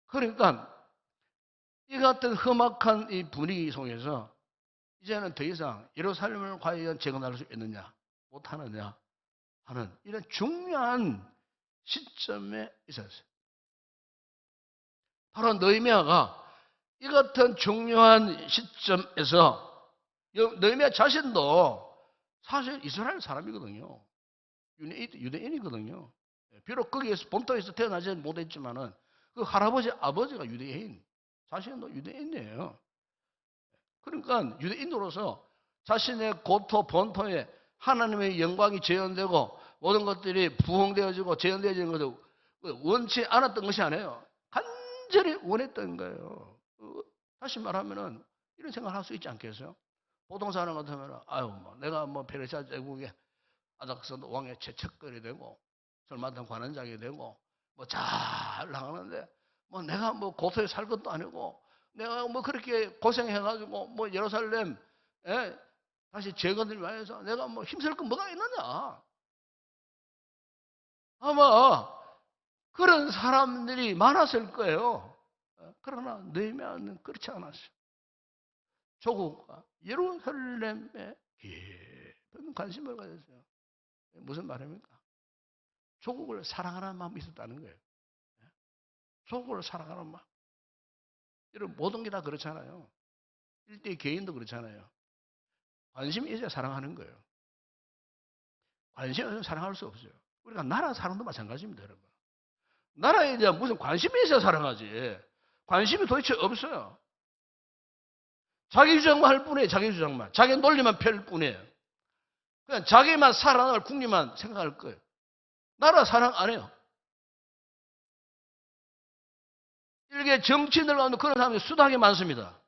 그러니까 이 같은 험악한 이 분위기 속에서 이제는 더 이상 예루살렘을 과연 재건할 수 있느냐 못하느냐 하는 이런 중요한 시점에 있었어요. 바로 느헤미야가 이 같은 중요한 시점에서 느헤미야 자신도 사실 이스라엘 사람이거든요. 유대인이거든요. 비록 거기에서 본토에서 태어나지 못했지만은 그 할아버지 아버지가 유대인, 자신도 유대인이에요. 그러니까 유대인으로서 자신의 고토 본토에 하나님의 영광이 재현되고 모든 것들이 부흥되어지고 재현되어지는 것을 원치 않았던 것이 아니에요. 간절히 원했던 거예요. 다시 말하면은 이런 생각을 할 수 있지 않겠어요? 보통 사람 같으면 아유 뭐 내가 뭐 페르시아 제국의 아닥사스다 왕의 채척거리 되고 술 맡은 관원장이 되고 뭐 잘 나가는데 뭐 내가 뭐 고토에 살 것도 아니고 내가 뭐 그렇게 고생해가지고 뭐 예루살렘 다시 재건을 위해서 내가 뭐 힘쓸 건 뭐가 있느냐? 아마 그런 사람들이 많았을 거예요. 그러나 느헤미야는 그렇지 않았어요. 조국과 예루살렘에 깊은 관심을 가졌어요. 무슨 말입니까? 조국을 사랑하는 마음이 있었다는 거예요. 조국을 사랑하는 마음. 이런 모든 게 다 그렇잖아요. 일대 개인도 그렇잖아요. 관심이 있어야 사랑하는 거예요. 관심이 없으면 사랑할 수 없어요. 우리가 나라 사랑도 마찬가지입니다, 여러분. 나라에 대한 무슨 관심이 있어야 사랑하지. 관심이 도대체 없어요. 자기 주장만 할 뿐이에요, 자기 주장만. 자기 논리만 펼 뿐이에요. 그냥 자기만 살아날 국리만 생각할 거예요. 나라 사랑 안 해요. 일개 정치인들 가운데 그런 사람이 수당이 많습니다.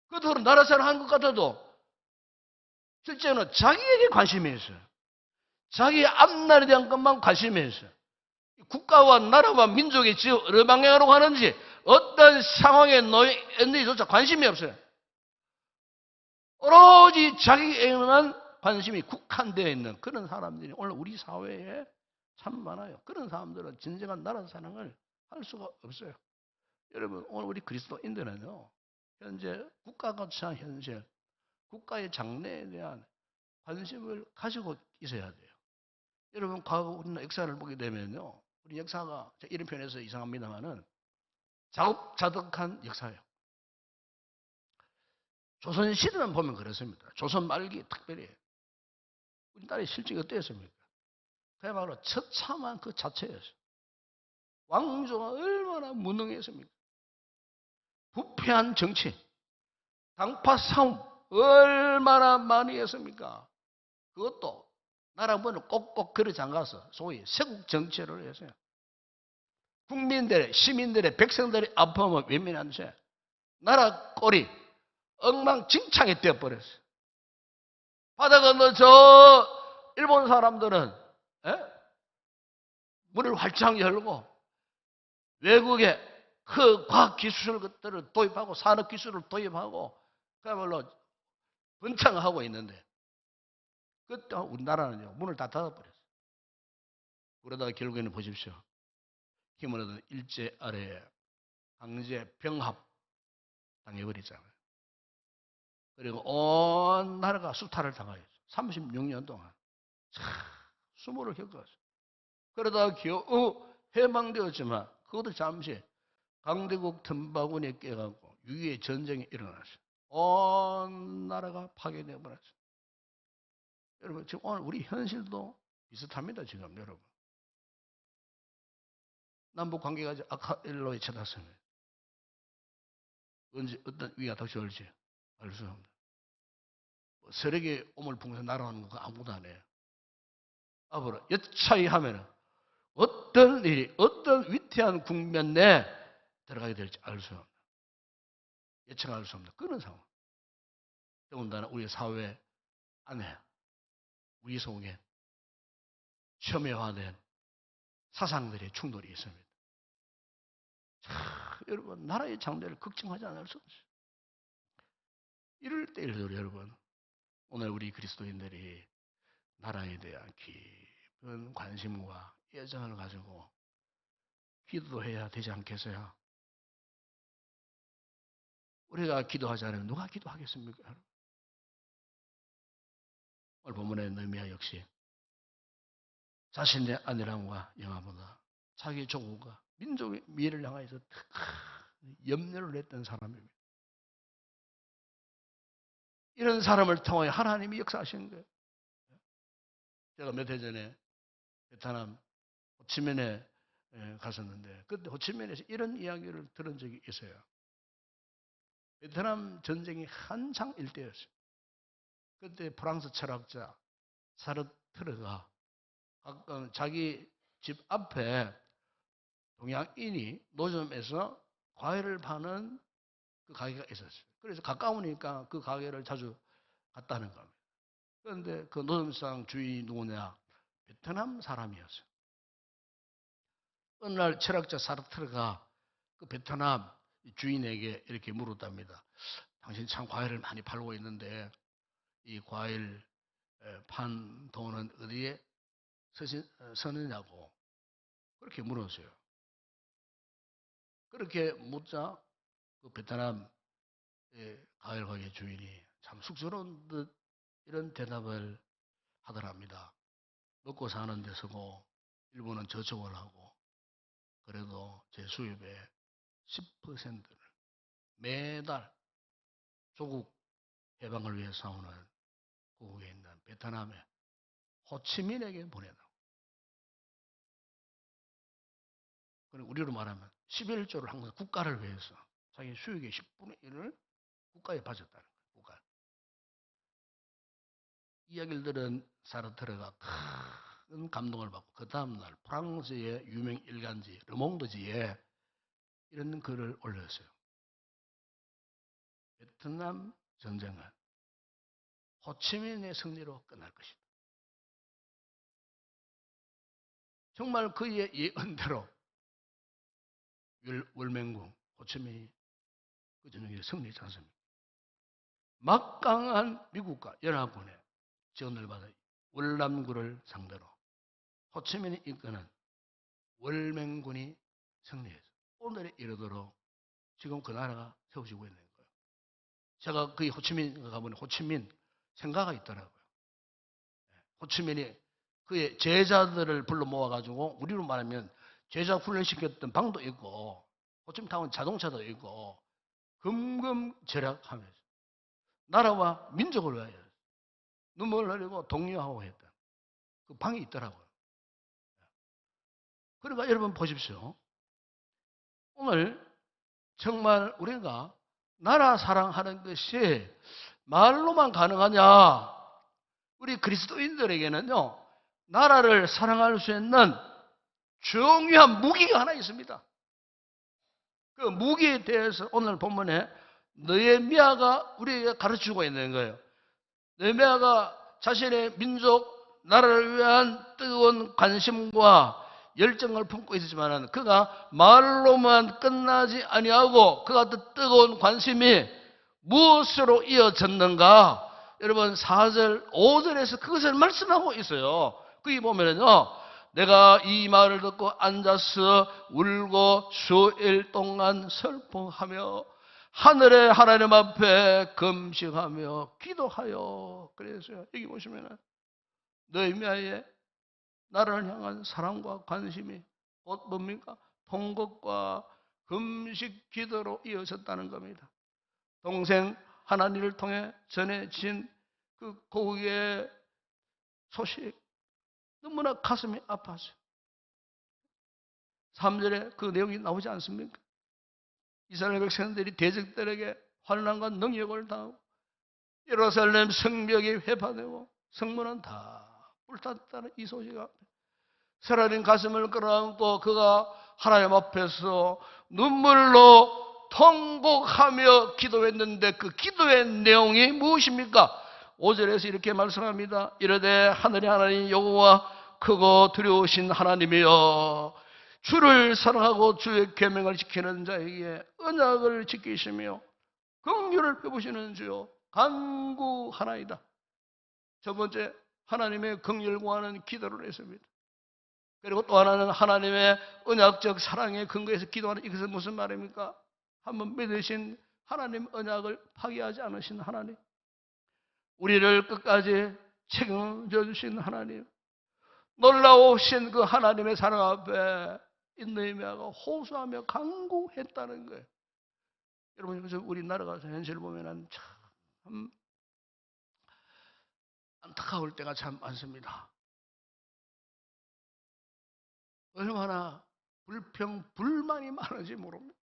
그들은 나라 사랑하는 것 같아도 실제로는 자기에게 관심이 있어요. 자기의 앞날에 대한 것만 관심이 있어요. 국가와 나라와 민족이 지금 어느 방향으로 가는지 어떤 상황에 놓였는지조차 관심이 없어요. 오로지 자기에게만 관심이 국한되어 있는 그런 사람들이 오늘 우리 사회에 참 많아요. 그런 사람들은 진정한 나라 사랑을 할 수가 없어요. 여러분, 오늘 우리 그리스도인들은요, 현재 국가가 처한 현실, 국가의 장래에 대한 관심을 가지고 있어야 돼요. 여러분, 과거 우리나라 역사를 보게 되면요, 우리 역사가 이런 표현에서 이상합니다만은 자급자득한 역사예요. 조선시대만 보면 그렇습니다. 조선 말기 특별히 우리나라의 실정이 어땠습니까? 그야말로 처참한 그 자체였어요. 왕조가 얼마나 무능했습니까? 부패한 정치, 당파 싸움 얼마나 많이 했습니까? 그것도 나라 문을 꼭꼭 걸어 잠가서 소위 세국 정치를 했어요. 국민들의, 시민들의, 백성들의 아픔을 외면한 채 나라 꼴이 엉망진창이 되어버렸어요. 바다 건너 저 일본 사람들은 문을 활짝 열고 외국의 그 과학기술들을 도입하고 산업기술을 도입하고 그야말로 번창하고 있는데 그때 우리나라는요 문을 다 닫아버렸어요. 그러다가 결국에는 보십시오. 힘을 얻은 일제 아래에 강제 병합 당해버리잖아요. 그리고 온 나라가 수탈을 당하였어요. 36년 동안 수모를 겪었어요. 그러다가 겨우 해방되었지만 그것도 잠시 강대국 틈바구니에 깨갖고 6.25 전쟁이 일어났어요. 온 나라가 파괴되어 버렸어요. 여러분, 지금 오늘 우리 현실도 비슷합니다. 지금 여러분, 남북 관계가 악화일로에 쳐났습니다. 언제 어떤 위기가 닥쳐올지 알 수 없습니다. 세력의 오물풍에서 날아가는 거 아무도 안 해요. 앞으로 여차히 하면은 어떤 일이 어떤 위태한 국면 내에 들어가게 될지 알 수 없는, 예측할 수 없는 그런 상황. 더군다나 우리 사회 안에 우리 속에 첨예화된 사상들의 충돌이 있습니다. 여러분, 나라의 장래를 걱정하지 않을 수 없어요. 이럴 때일수록 여러분, 오늘 우리 그리스도인들이 나라에 대한 깊은 관심과 애정을 가지고 기도해야 되지 않겠어요? 우리가 기도하지 않으면 누가 기도하겠습니까? 오늘 본문의 느헤미야 역시 자신의 안일함과 영화보다 자기 조국과 민족의 미래를 향해서 염려를 했던 사람입니다. 이런 사람을 통하여 하나님이 역사하시는 거예요. 제가 몇 해 전에 베트남 호치민에 갔었는데 그때 호치민에서 이런 이야기를 들은 적이 있어요. 베트남 전쟁이 한창일 때였어요. 그때 프랑스 철학자 사르트르가 자기 집 앞에 동양인이 노점에서 과일을 파는 그 가게가 있었어요. 그래서 가까우니까 그 가게를 자주 갔다는 겁니다. 그런데 그 노점상 주인이 누구냐? 베트남 사람이었어요. 어느 날 철학자 사르트르가 그 베트남 주인에게 이렇게 물었답니다. 당신 참 과일을 많이 팔고 있는데 이 과일 판 돈은 어디에 쓰느냐고 그렇게 물었어요. 그렇게 묻자 그 베트남 가을 가게 주인이 참 쑥스러운 듯 이런 대답을 하더랍니다. 먹고 사는 데서고 일부는 저축을 하고 그래도 제 수입의 10%를 매달 조국 해방을 위해 싸우는 고국에 있는 베트남의 호치민에게 보내라고. 그리고 우리로 말하면 11조를 항상 국가를 위해서 자기 수익의 10분의 1을 국가에 바쳤다는 거예요. 국가. 이야기를 들은 사르트르가 큰 감동을 받고 그 다음날 프랑스의 유명 일간지 르몽드지에 이런 글을 올렸어요. 베트남 전쟁은 호치민의 승리로 끝날 것이다. 정말 그의 예언대로 월맹군 호치민이 그 전쟁에 승리했지 않습니까? 막강한 미국과 연합군의 지원을 받아 월남군을 상대로 호치민이 이끄는 월맹군이 승리해서 오늘에 이르도록 지금 그 나라가 세워지고 있는 거예요. 제가 그 호치민 가보니 호치민 생가가 있더라고요. 호치민이 그의 제자들을 불러 모아가지고 우리로 말하면 제자 훈련시켰던 방도 있고 호치민타운 자동차도 있고 금금절약하면서 나라와 민족을 위하여 눈물을 흘리고 독려하고 했던 그 방이 있더라고요. 그러니까 여러분 보십시오. 오늘 정말 우리가 나라 사랑하는 것이 말로만 가능하냐? 우리 그리스도인들에게는요, 나라를 사랑할 수 있는 중요한 무기가 하나 있습니다. 그 무기에 대해서 오늘 본문에 느헤미야가 우리에게 가르치고 있는 거예요. 느헤미야가 자신의 민족, 나라를 위한 뜨거운 관심과 열정을 품고 있었지만 그가 말로만 끝나지 아니하고 그가 뜨거운 관심이 무엇으로 이어졌는가? 여러분 4절, 5절에서 그것을 말씀하고 있어요. 거기 보면은요, 내가 이 말을 듣고 앉아서 울고 수일 동안 슬퍼하며 하늘의 하나님 앞에 금식하며 기도하여 그랬어요. 여기 보시면은 느헤미야의 나라를 향한 사랑과 관심이 곧 뭡니까? 통곡과 금식 기도로 이어졌다는 겁니다. 동생 하나님을 통해 전해진 그 고국의 소식 너무나 가슴이 아팠어요. 3절에 그 내용이 나오지 않습니까? 이스라엘 백성들이 대적들에게 환난과 능욕을 당하고 예루살렘 성벽이 회파되고 성문은 다 불탔다는 이 소식 앞에 스라린 가슴을 끌어안고 그가 하나님 앞에서 눈물로 통곡하며 기도했는데 그 기도의 내용이 무엇입니까? 5절에서 이렇게 말씀합니다. 이르되 하늘의 하나님 여호와 크고 두려우신 하나님이여 주를 사랑하고 주의 계명을 지키는 자에게 언약을 지키시며 긍휼을 베푸시는 주요 간구하나이다. 첫 번째 하나님의 긍휼을 구하는 기도를 했습니다. 그리고 또 하나는 하나님의 언약적 사랑에 근거해서 기도하는 이것은 무슨 말입니까? 한번 믿으신 하나님 언약을 파기하지 않으신 하나님, 우리를 끝까지 책임져 주신 하나님, 놀라우신 그 하나님의 사랑 앞에 느헤미야가 호소하며 간구했다는 거예요. 여러분, 우리나라가 현실을 보면 참 안타까울 때가 참 많습니다. 얼마나 불만이 많은지 모릅니다.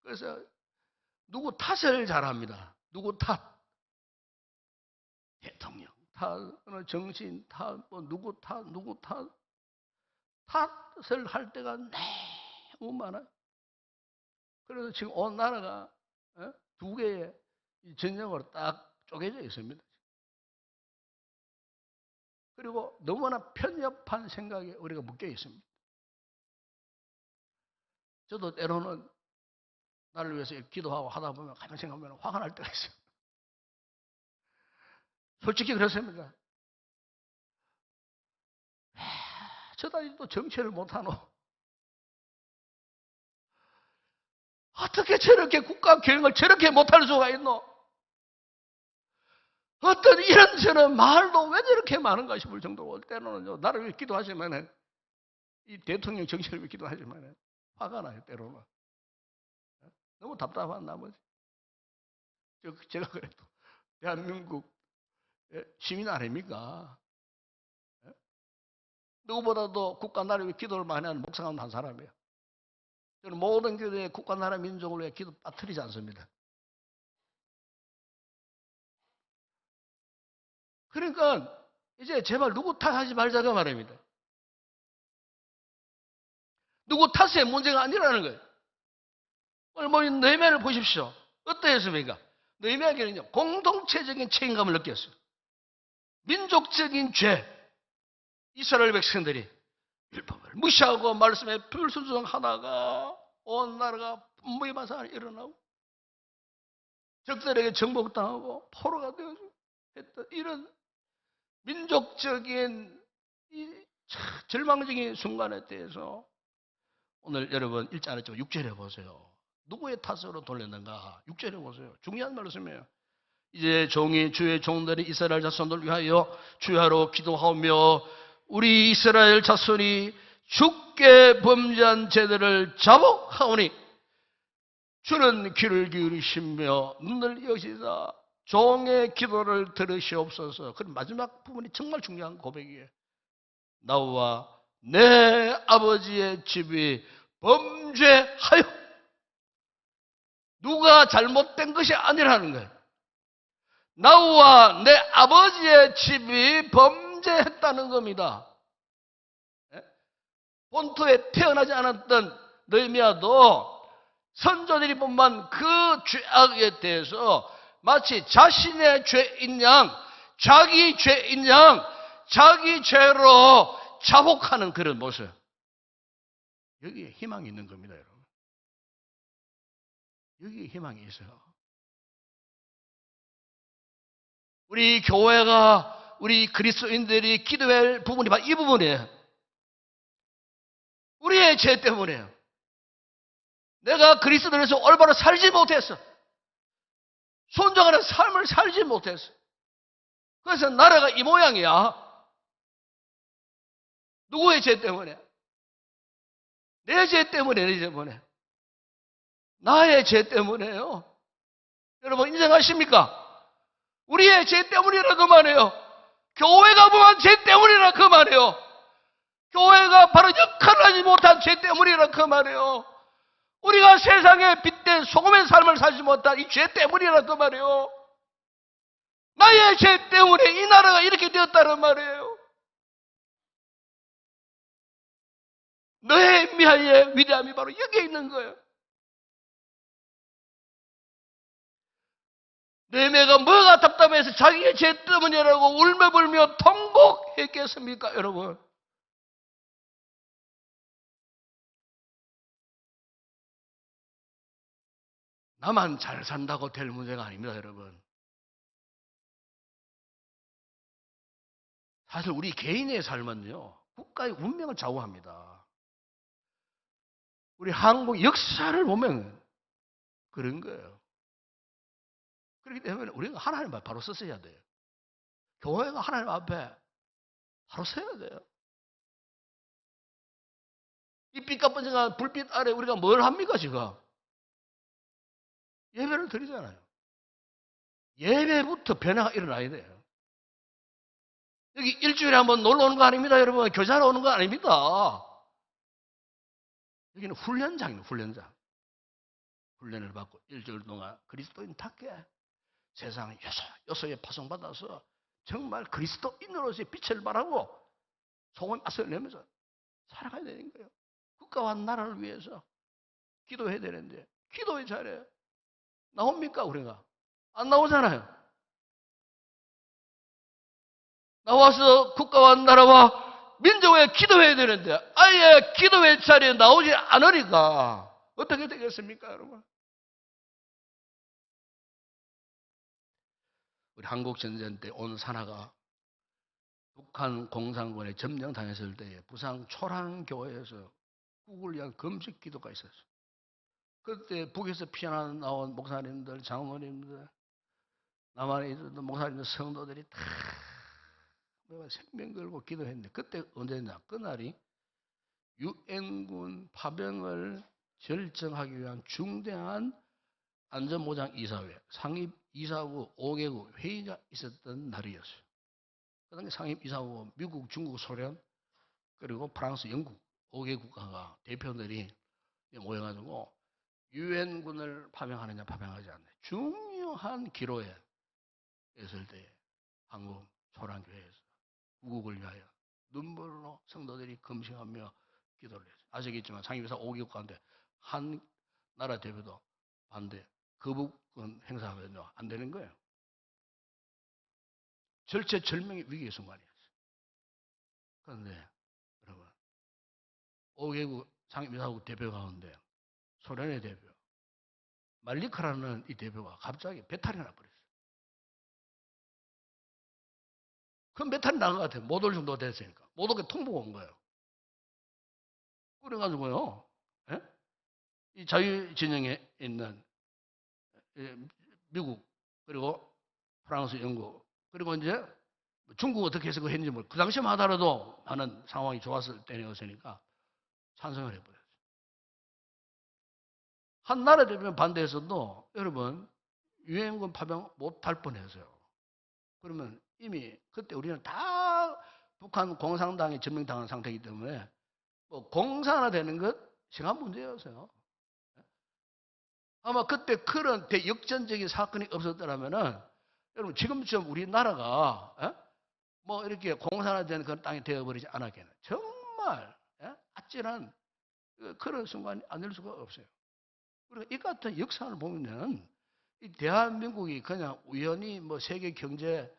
그래서 누구 탓을 잘합니다. 누구 탓? 대통령 탓, 정치인 탓, 누구 탓, 누구 탓. 탓을 할 때가 너무 많아요. 그래서 지금 온 나라가 두 개의 전쟁으로 딱 쪼개져 있습니다. 그리고 너무나 편협한 생각에 우리가 묶여 있습니다. 저도 때로는 나를 위해서 기도하고 하다 보면 가만히 생각하면 화가 날 때가 있어요. 솔직히 그렇습니다. 저다지 또 정치를 못하노. 어떻게 저렇게 국가 경영을 저렇게 못할 수가 있노? 어떤 이런저런 말도 왜 저렇게 많은가 싶을 정도로 올 때는 나를 위해 기도하지만 이 대통령 정신을 위해 기도하지만 화가 나요. 때로는 너무 답답한 나머지 제가 그래도 대한민국 시민 아닙니까? 누구보다도 국가 나라를 위해 기도를 많이 하는 목사가 한 사람이에요. 저는 모든 교회에 국가 나라 민족을 위해 기도 빠뜨리지 않습니다. 그러니까 이제 제발 누구 탓하지 말자가 말입니다. 누구 탓의 문제가 아니라는 거예요. 오늘 뭐 느헤미야를 보십시오. 어떠했습니까? 느헤미야에게는요 공동체적인 책임감을 느꼈어요. 민족적인 죄, 이스라엘 백성들이 율법을 무시하고 말씀에 불순종하다가 온 나라가 분부의 반사가 일어나고 적들에게 정복당하고 포로가 되어지고 했던 이런 민족적인 이 절망적인 순간에 대해서 오늘 여러분 1절 안에 6절에 보세요. 누구의 탓으로 돌렸는가? 6절에 보세요. 중요한 말씀이에요. 이제 종이 주의 종들이 이스라엘 자손들 위하여 주야로 기도하며 우리 이스라엘 자손이 주께 범죄한 죄들을 자복하오니 주는 귀를 기울이시며 눈을 여시사 종의 기도를 들으시옵소서. 그런 마지막 부분이 정말 중요한 고백이에요. 나와 내 아버지의 집이 범죄하여 누가 잘못된 것이 아니라는 거예요. 나와 내 아버지의 집이 범죄했다는 겁니다. 본토에 태어나지 않았던 느헤미야도 선조들이 본만 그 죄악에 대해서 마치 자신의 죄인 양, 자기 죄인 양, 자기 죄로 자복하는 그런 모습. 여기에 희망이 있는 겁니다, 여러분. 여기에 희망이 있어요. 우리 교회가, 우리 그리스도인들이 기도할 부분이 바로 이 부분이에요. 우리의 죄 때문에요. 내가 그리스도인에서 올바로 살지 못했어. 순종하는 삶을 살지 못했어. 그래서 나라가 이 모양이야. 누구의 죄 때문에? 내 죄 때문에, 내 죄 때문에. 나의 죄 때문에요. 여러분 인정하십니까? 우리의 죄 때문이라 그 말이에요. 교회가 범한 죄 때문이라 그 말이에요. 교회가 바로 역할을 하지 못한 죄 때문이라 그 말이에요. 우리가 세상에 빗댄 소금의 삶을 살지 못한 이 죄 때문이라 그 말이에요. 나의 죄 때문에 이 나라가 이렇게 되었다는 말이에요. 느헤미야의 위대함이 바로 여기에 있는 거예요. 느헤미야가 뭐가 답답해서 자기의 죄 때문이라고 울며불며 통곡했겠습니까, 여러분? 나만 잘 산다고 될 문제가 아닙니다, 여러분. 사실 우리 개인의 삶은요, 국가의 운명을 좌우합니다. 우리 한국 역사를 보면 그런 거예요. 그렇기 때문에 우리가 하나님 앞에 바로 섰어야 돼요. 교회가 하나님 앞에 바로 서야 돼요. 이 삐까뻔쩍한 불빛 아래 우리가 뭘 합니까, 지금? 예배를 드리잖아요. 예배부터 변화가 일어나야 돼요. 여기 일주일에 한번 놀러 오는 거 아닙니다, 여러분. 교자로 오는 거 아닙니다. 여기는 훈련장이에요, 훈련장. 훈련을 받고 일주일 동안 그리스도인답게 세상 요소에 파송받아서 정말 그리스도인으로서의 빛을 발하고 소금의 맛을 내면서 살아가야 되는 거예요. 국가와 나라를 위해서 기도해야 되는데 기도의 자리에 나옵니까, 우리가? 안 나오잖아요. 나와서 국가와 나라와 민족에 기도해야 되는데 아예 기도의 자리에 나오지 않으니까 어떻게 되겠습니까, 여러분? 우리 한국전쟁 때 온 산하가 북한 공산군에 점령당했을 때에 부산 초랑교회에서 국을 위한 금식 기도가 있었어요. 그때 북에서 피난 나온 목사님들, 장로님들, 남한에 있던 목사님들, 성도들이 다 생명 걸고 기도했는데, 그때 언제냐? 그날이 유엔군 파병을 결정하기 위한 중대한 안전보장 이사회, 상임 이사국 5개국 회의가 있었던 날이었어요. 그 당시 상임 이사국 미국, 중국, 소련, 그리고 프랑스, 영국 5개 국가가 대표들이 모여가지고 유엔군을 파병하느냐 파병하지 않느냐 중요한 기로에 있을 때 한국 소란교회에서 구국을 위하여 눈물로 성도들이 금식하며 기도를 했어요. 아시겠지만 상임이사 5개국 가운데 한 나라 대표도 반대, 거부권 행사하면 안 되는 거예요. 절체절명의 위기의 순간이었어요. 그런데 여러분 5개국 상임이사국 대표 가운데 소련의 대표 말리카라는 이 대표가 갑자기 배탈이 나버렸어요. 그럼 배탈이 난 것 같아요. 못 올 정도가 됐으니까. 못 오게 통보가 온 거예요. 그래가지고요, 예? 이 자유진영에 있는 미국, 그리고 프랑스, 영국, 그리고 이제 중국 어떻게 해서 그 했는지 모르고, 그 당시만 하더라도 하는 상황이 좋았을 때였으니까 찬성을 해버렸어요. 한 나라 대표는 반대해서도 여러분, 유엔군 파병 못할 뻔했어요. 그러면 이미 그때 우리는 다 북한 공산당에 점령당한 상태이기 때문에 뭐 공산화 되는 것 시간 문제였어요. 아마 그때 그런 대역전적인 사건이 없었더라면은 여러분 지금처럼 우리나라가 뭐 이렇게 공산화된 그런 땅이 되어버리지 않았겠네. 정말 아찔한 그런 순간이 아닐 수가 없어요. 그리고 이 같은 역사를 보면은 이 대한민국이 그냥 우연히 뭐 세계 경제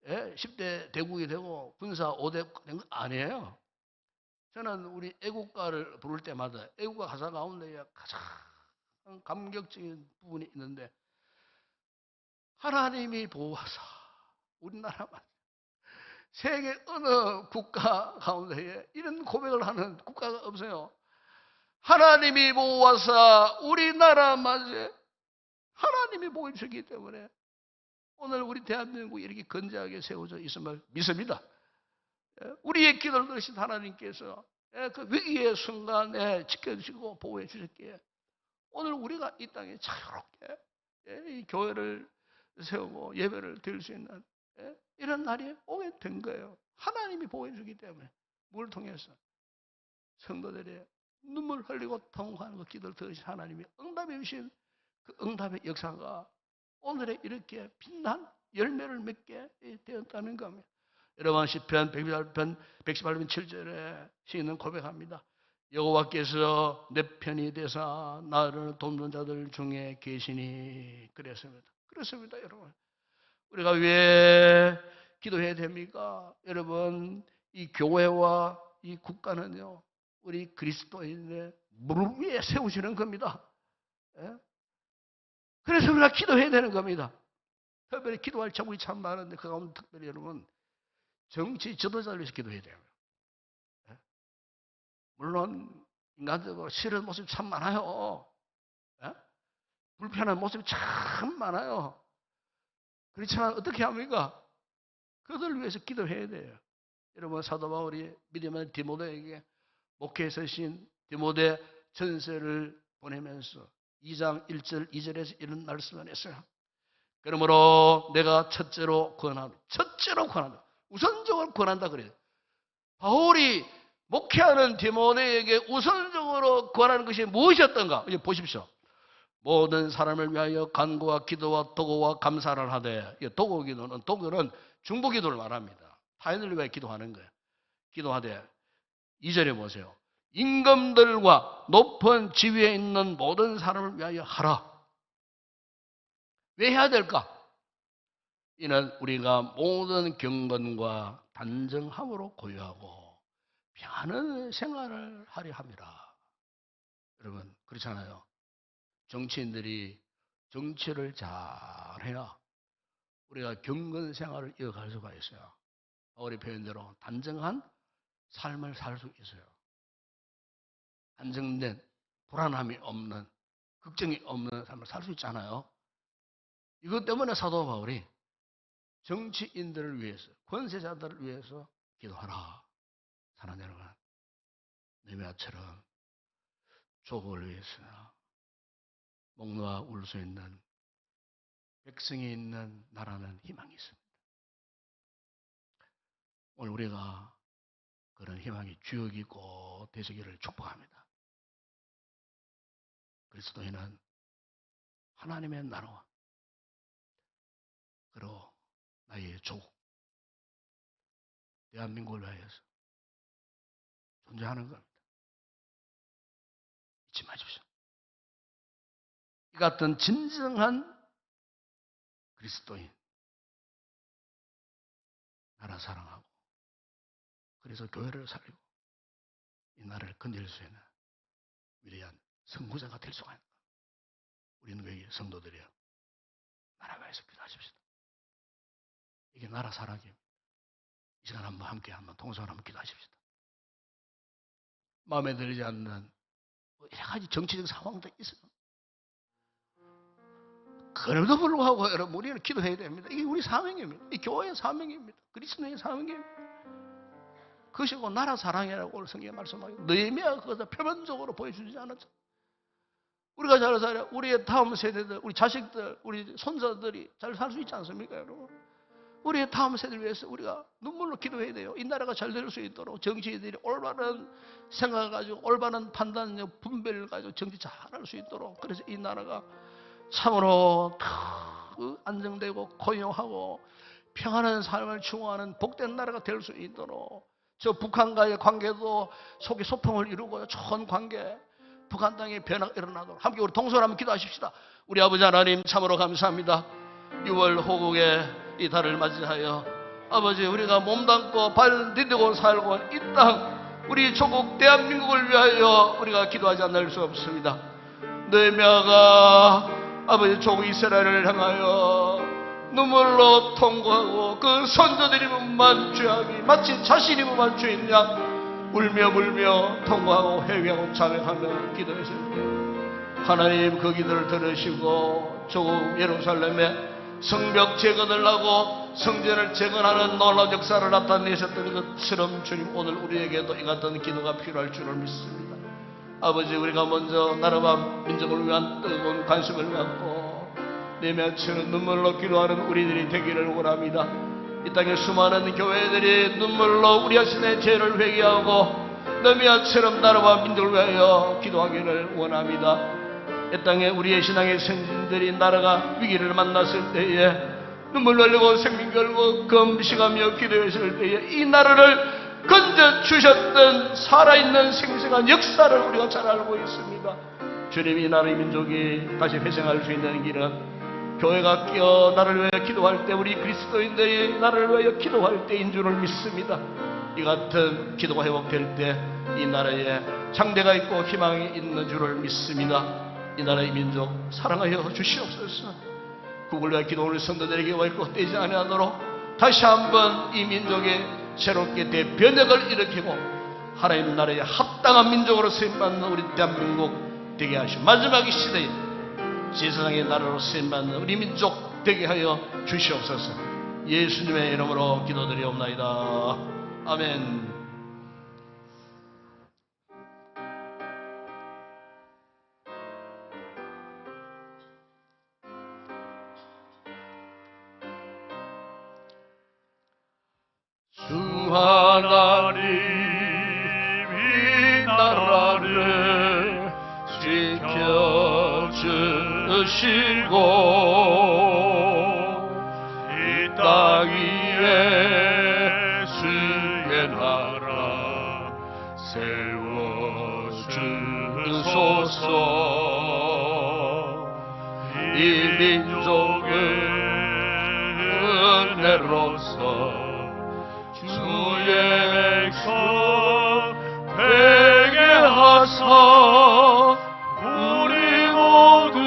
10대 대국이 되고 군사 5대 된 거 아니에요. 저는 우리 애국가를 부를 때마다 애국가 가사 가운데 가장 감격적인 부분이 있는데, 하나님이 보호하사 우리나라만 세계 어느 국가 가운데에 이런 고백을 하는 국가가 없어요. 하나님이 보호하사 우리나라만 하나님이 보호해 주셨기 때문에 오늘 우리 대한민국이 이렇게 건재하게 세워져 있음을 믿습니다. 우리의 기도를 들으신 하나님께서 그 위기의 순간에 지켜주시고 보호해 주셨기에 오늘 우리가 이 땅에 자유롭게 이 교회를 세우고 예배를 드릴 수 있는 이런 날이 오게 된 거예요. 하나님이 보호해 주기 때문에. 뭘 통해서? 성도들의 눈물 흘리고 통곡하는 그 기도를 들으신 하나님이 응답해 주신 그 응답의 역사가 오늘의 이렇게 빛난 열매를 맺게 되었다는 겁니다. 여러분 시편 118편 7절에 시인은 고백합니다. 여호와께서 내 편이 되사 나를 돕는 자들 중에 계시니. 그렇습니다 여러분. 우리가 왜 기도해야 됩니까? 여러분 이 교회와 이 국가는요 우리 그리스도인의 무릎 위에 세우시는 겁니다. 그래서 우리가 기도해야 되는 겁니다. 특별히 기도할 제목이 참 많은데 그 가운데 특별히 여러분 정치 지도자를 위해서 기도해야 돼요. 물론 인간적으로 싫은 모습이 참 많아요. 불편한 모습이 참 많아요. 그렇지만 어떻게 합니까? 그들을 위해서 기도해야 돼요. 여러분 사도 바울이 믿음의 디모데에게 목회에 서신 디모데 전서를 보내면서 2장 1절 2절에서 이런 말씀을 했어요. 그러므로 내가 첫째로 권한다. 우선적으로 권한다 그래요. 바울이 목회하는 디모데에게 우선적으로 권하는 것이 무엇이었던가? 이제 보십시오. 모든 사람을 위하여 간구와 기도와 도구와 감사를 하되, 도구는 중보기도를 말합니다. 타인을 위하여 기도하는 거예요. 기도하되 2절에 보세요. 임금들과 높은 지위에 있는 모든 사람을 위하여 하라. 왜 해야 될까? 이는 우리가 모든 경건과 단정함으로 고요하고 평안한 생활을 하려 함이라. 여러분 그렇잖아요. 정치인들이 정치를 잘해야 우리가 경건 생활을 이어갈 수가 있어요. 바울의 표현대로 단정한 삶을 살 수 있어요. 안정된 불안함이 없는 걱정이 없는 삶을 살 수 있잖아요. 이것 때문에 사도 바울이 정치인들을 위해서, 권세자들을 위해서 기도하라. 사랑하는 여러분, 느헤미야처럼 조국을 위해서 목 놓아 울 수 있는 백성이 있는 나라는 희망이 있습니다. 오늘 우리가 그런 희망이 주역이 꼭 되시기를 축복합니다. 그리스도인은 하나님의 나라와 그리고 나의 조국, 대한민국을 위하여서 존재하는 겁니다. 잊지 마십시오. 이 같은 진정한 그리스도인, 나라 사랑하고 그래서 교회를 살리고 이 나라를 건질 수 있는 위대한 선구자가 될 수가 있는 겁니다. 우리는 왜 성도들이요, 나라 위해서 기도하십시다. 이게 나라 사랑입니다. 이 시간 함께 통성을 한번 기도하십시다. 마음에 들지 않는 여러 가지 정치적 상황도 있어요. 그럼에도 불구하고 여러분, 우리는 기도해야 됩니다. 이게 우리 사명입니다. 이 교회의 사명입니다. 그리스도의 사명입니다. 그것이 곧 나라 사랑이라고 오늘 성경에 말씀하고, 느헤미야가 그것을 표면적으로 보여주지 않았죠. 우리가 잘 살아야 우리의 다음 세대들, 우리 자식들, 우리 손자들이 잘 살 수 있지 않습니까, 여러분? 우리의 다음 세대를 위해서 우리가 눈물로 기도해야 돼요. 이 나라가 잘 될 수 있도록 정치인들이 올바른 생각을 가지고 올바른 판단력, 분별을 가지고 정치 잘할 수 있도록, 그래서 이 나라가 참으로 안정되고 고용하고 평안한 삶을 추구하는 복된 나라가 될 수 있도록, 저 북한과의 관계도 속에 소통을 이루고 좋은 관계, 북한 땅에 변화가 일어나도록 함께 우리 동서로 한번 기도하십시다. 우리 아버지 하나님, 참으로 감사합니다. 6월 호국의 이 달을 맞이하여 아버지, 우리가 몸담고 발 디디고 살고 이 땅, 우리 조국 대한민국을 위하여 우리가 기도하지 않을 수 없습니다. 느헤미야가 아버지 조국 이스라엘을 향하여 눈물로 통곡하고 그 선조들이만 죄악이 마치 자신이만 죄인 양 울며 불며 통곡하고 회개하고 자백하며 기도했을 때 하나님 그 기도를 들으시고 조국 예루살렘에 성벽 재건을 하고 성전을 재건하는 놀라운 역사를 나타내셨던 것처럼 주님, 오늘 우리에게도 이 같은 기도가 필요할 줄을 믿습니다. 아버지, 우리가 먼저 나라와 민족을 위한 뜨거운 관심을 갖고 느헤미야처럼 눈물로 기도하는 우리들이 되기를 원합니다. 이 땅에 수많은 교회들이 눈물로 우리 자신의 죄를 회개하고 느헤미야처럼 나라와 민족을 위하여 기도하기를 원합니다. 이 땅에 우리의 신앙의 선진들이 나라가 위기를 만났을 때에 눈물 흘리고 생명 걸고 금식하며 기도했을 때에 이 나라를 건져주셨던 살아있는 생생한 역사를 우리가 잘 알고 있습니다. 주님, 이 나라의 민족이 다시 회생할 수 있는 길은 교회가 끼어 나라를 위하여 기도할 때, 우리 그리스도인들이 나라를 위하여 기도할 때인 줄을 믿습니다. 이 같은 기도가 회복될 때 이 나라에 장대가 있고 희망이 있는 줄을 믿습니다. 이 나라의 민족 사랑하여 주시옵소서. 국을 위하여 기도하는 성도들에게 와있고 떼지 아니하도록 다시 한번 이 민족의 새롭게 대변혁을 일으키고 하나님 나라의 합당한 민족으로 쓰임받는 우리 대한민국 되게 하시고, 마지막 이 시대에 제사장의 나라로 쓰임받는 우리 민족 되게 하여 주시옵소서. 예수님의 이름으로 기도드리옵나이다. 아멘. 주 하나님, 이 나라를 지켜주시고 이 땅 위에 주의 나라 세워주소서. 이 민족을 은혜로서 주의 백성 되게 하사 우리 모두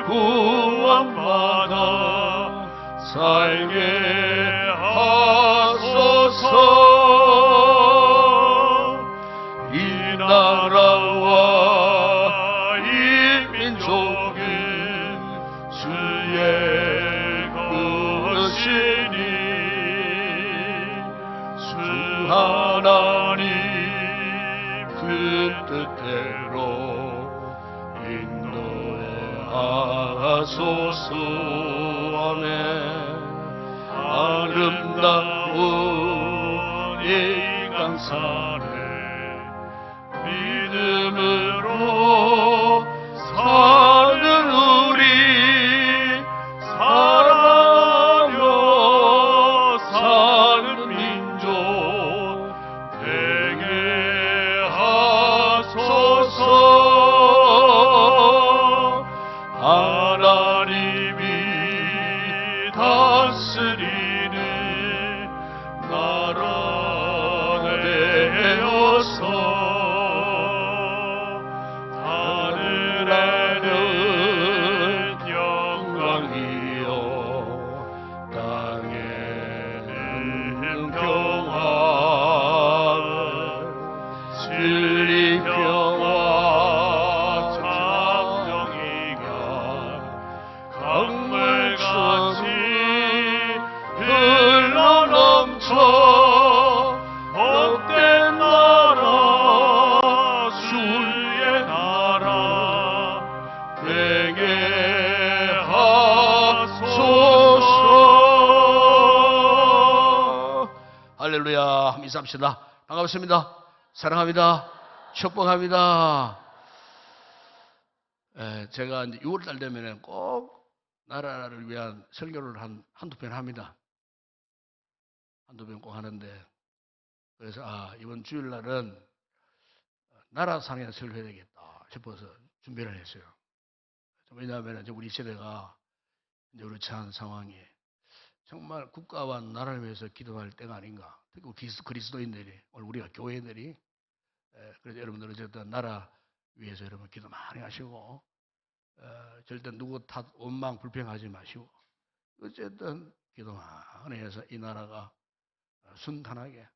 구원받아 살게 하소서. 이 나라와 이 하소서. 아멘. 아름다운 이 강산에 믿음으로 사는 우리 사랑하며 사는 민족 되게 하소서. 하나님이 다스리는 나라 되어서 하늘에는 영광이요 땅에는 평화 진리 평화 창정이가 강물같이 흘러넘쳐 복된 나라 주의 나라 되게 하소서. 할렐루야. 인사합시다. 반갑습니다. 사랑합니다. 축복합니다. 제가 이제 6월달 되면 꼭 나라를 위한 설교를 한두 편 합니다. 한두 편 꼭 하는데, 그래서 이번 주일날은 나라 상에 설교해야 되겠다 싶어서 준비를 했어요. 왜냐하면 이제 우리 세대가 이제 우리 처한 상황이 정말 국가와 나라를 위해서 기도할 때가 아닌가. 특히 그리스도인들이, 오늘 우리가 교회들이, 그래서 여러분들 어쨌든 나라 위해서 여러분 기도 많이 하시고, 절대 누구 탓 원망 불평하지 마시고, 어쨌든 기도 많이 해서 이 나라가 순탄하게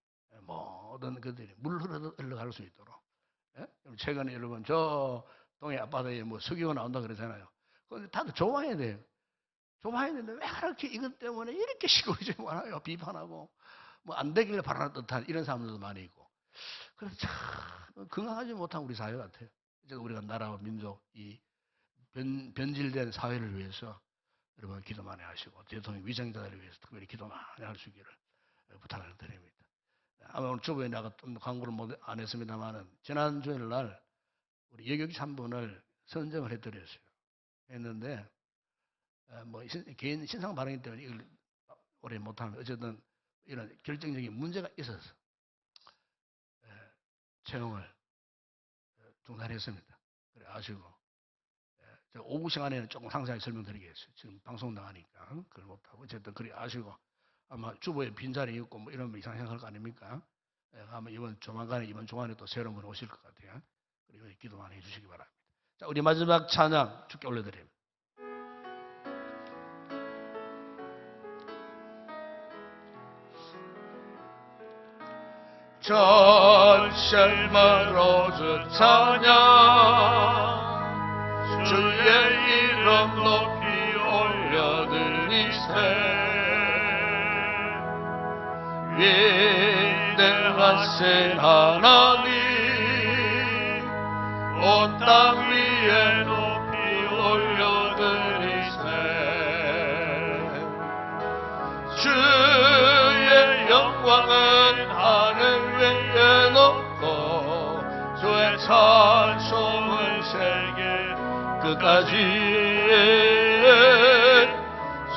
모든 그들이 물 흘러갈 수 있도록. 최근에 여러분 저 동해 앞바다에 뭐 석유가 나온다 그러잖아요. 그런데 다들 좋아해야 돼요. 좋아해야 되는데 왜 그렇게 이것 때문에 이렇게 시끄러지지 않아요? 비판하고 뭐 안 되기를 바라는 듯한 이런 사람들도 많이 있고. 그래서 참 건강하지 못한 우리 사회 같아요. 이제 우리가 나라와 민족 이 변질된 사회를 위해서 여러분 기도 많이 하시고, 대통령 위정자들을 위해서 특별히 기도 많이 할 수 있기를 부탁을 드립니다. 아마 오늘 주부에 내가 광고를 안 했습니다만은 지난 주일날 우리 여객 3분을 선정을 해드렸어요. 했는데 뭐 개인 신상 발언이기 때문에 이걸 오래 못하면 어쨌든 이런 결정적인 문제가 있어서 채용을 중단했습니다. 그래 아시고 제가 오후 시간에는 조금 상세하게 설명드리겠어요. 지금 방송 나가니까 그걸 못하고 어쨌든 그래 아시고 아마 주보에 빈자리 있고 뭐 이런 이상 생각할 거 아닙니까? 아마 조만간에 이번 주간에 또 새로운 분 오실 것 같아요. 그리고 기도 많이 해주시기 바랍니다. 자, 우리 마지막 찬양 주께 올려드립니다. 전실마로 주 찬양 주의 이름 높이 올려드리세 위대하신 하나님 온 땅 위에 높이 올려드리세 주의 영광은 하늘 위에 놓고 주의 찬송은 세계 끝까지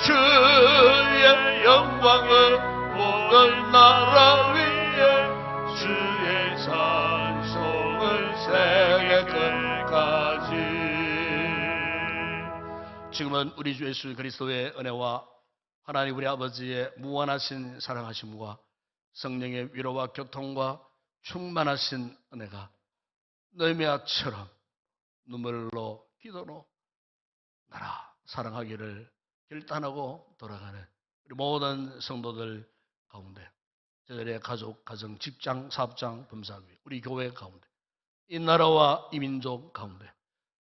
주의 영광은 모든 나라 위에 주의 찬송은 세계 끝까지. 지금은 우리 주 예수 그리스도의 은혜와 하나님 우리 아버지의 무한하신 사랑하심과 성령의 위로와 교통과 충만하신 은혜가 너희미아처럼 눈물로 기도로 나라 사랑하기를 결단하고 돌아가는 우리 모든 성도들 가운데, 저들의 가족, 가정, 직장, 사업장, 범사위, 우리 교회 가운데, 이 나라와 이 민족 가운데,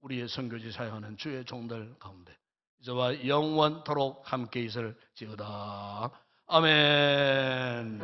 우리의 선교지 사역하는 주의 종들 가운데 이제와 영원토록 함께 있을지어다. 아멘.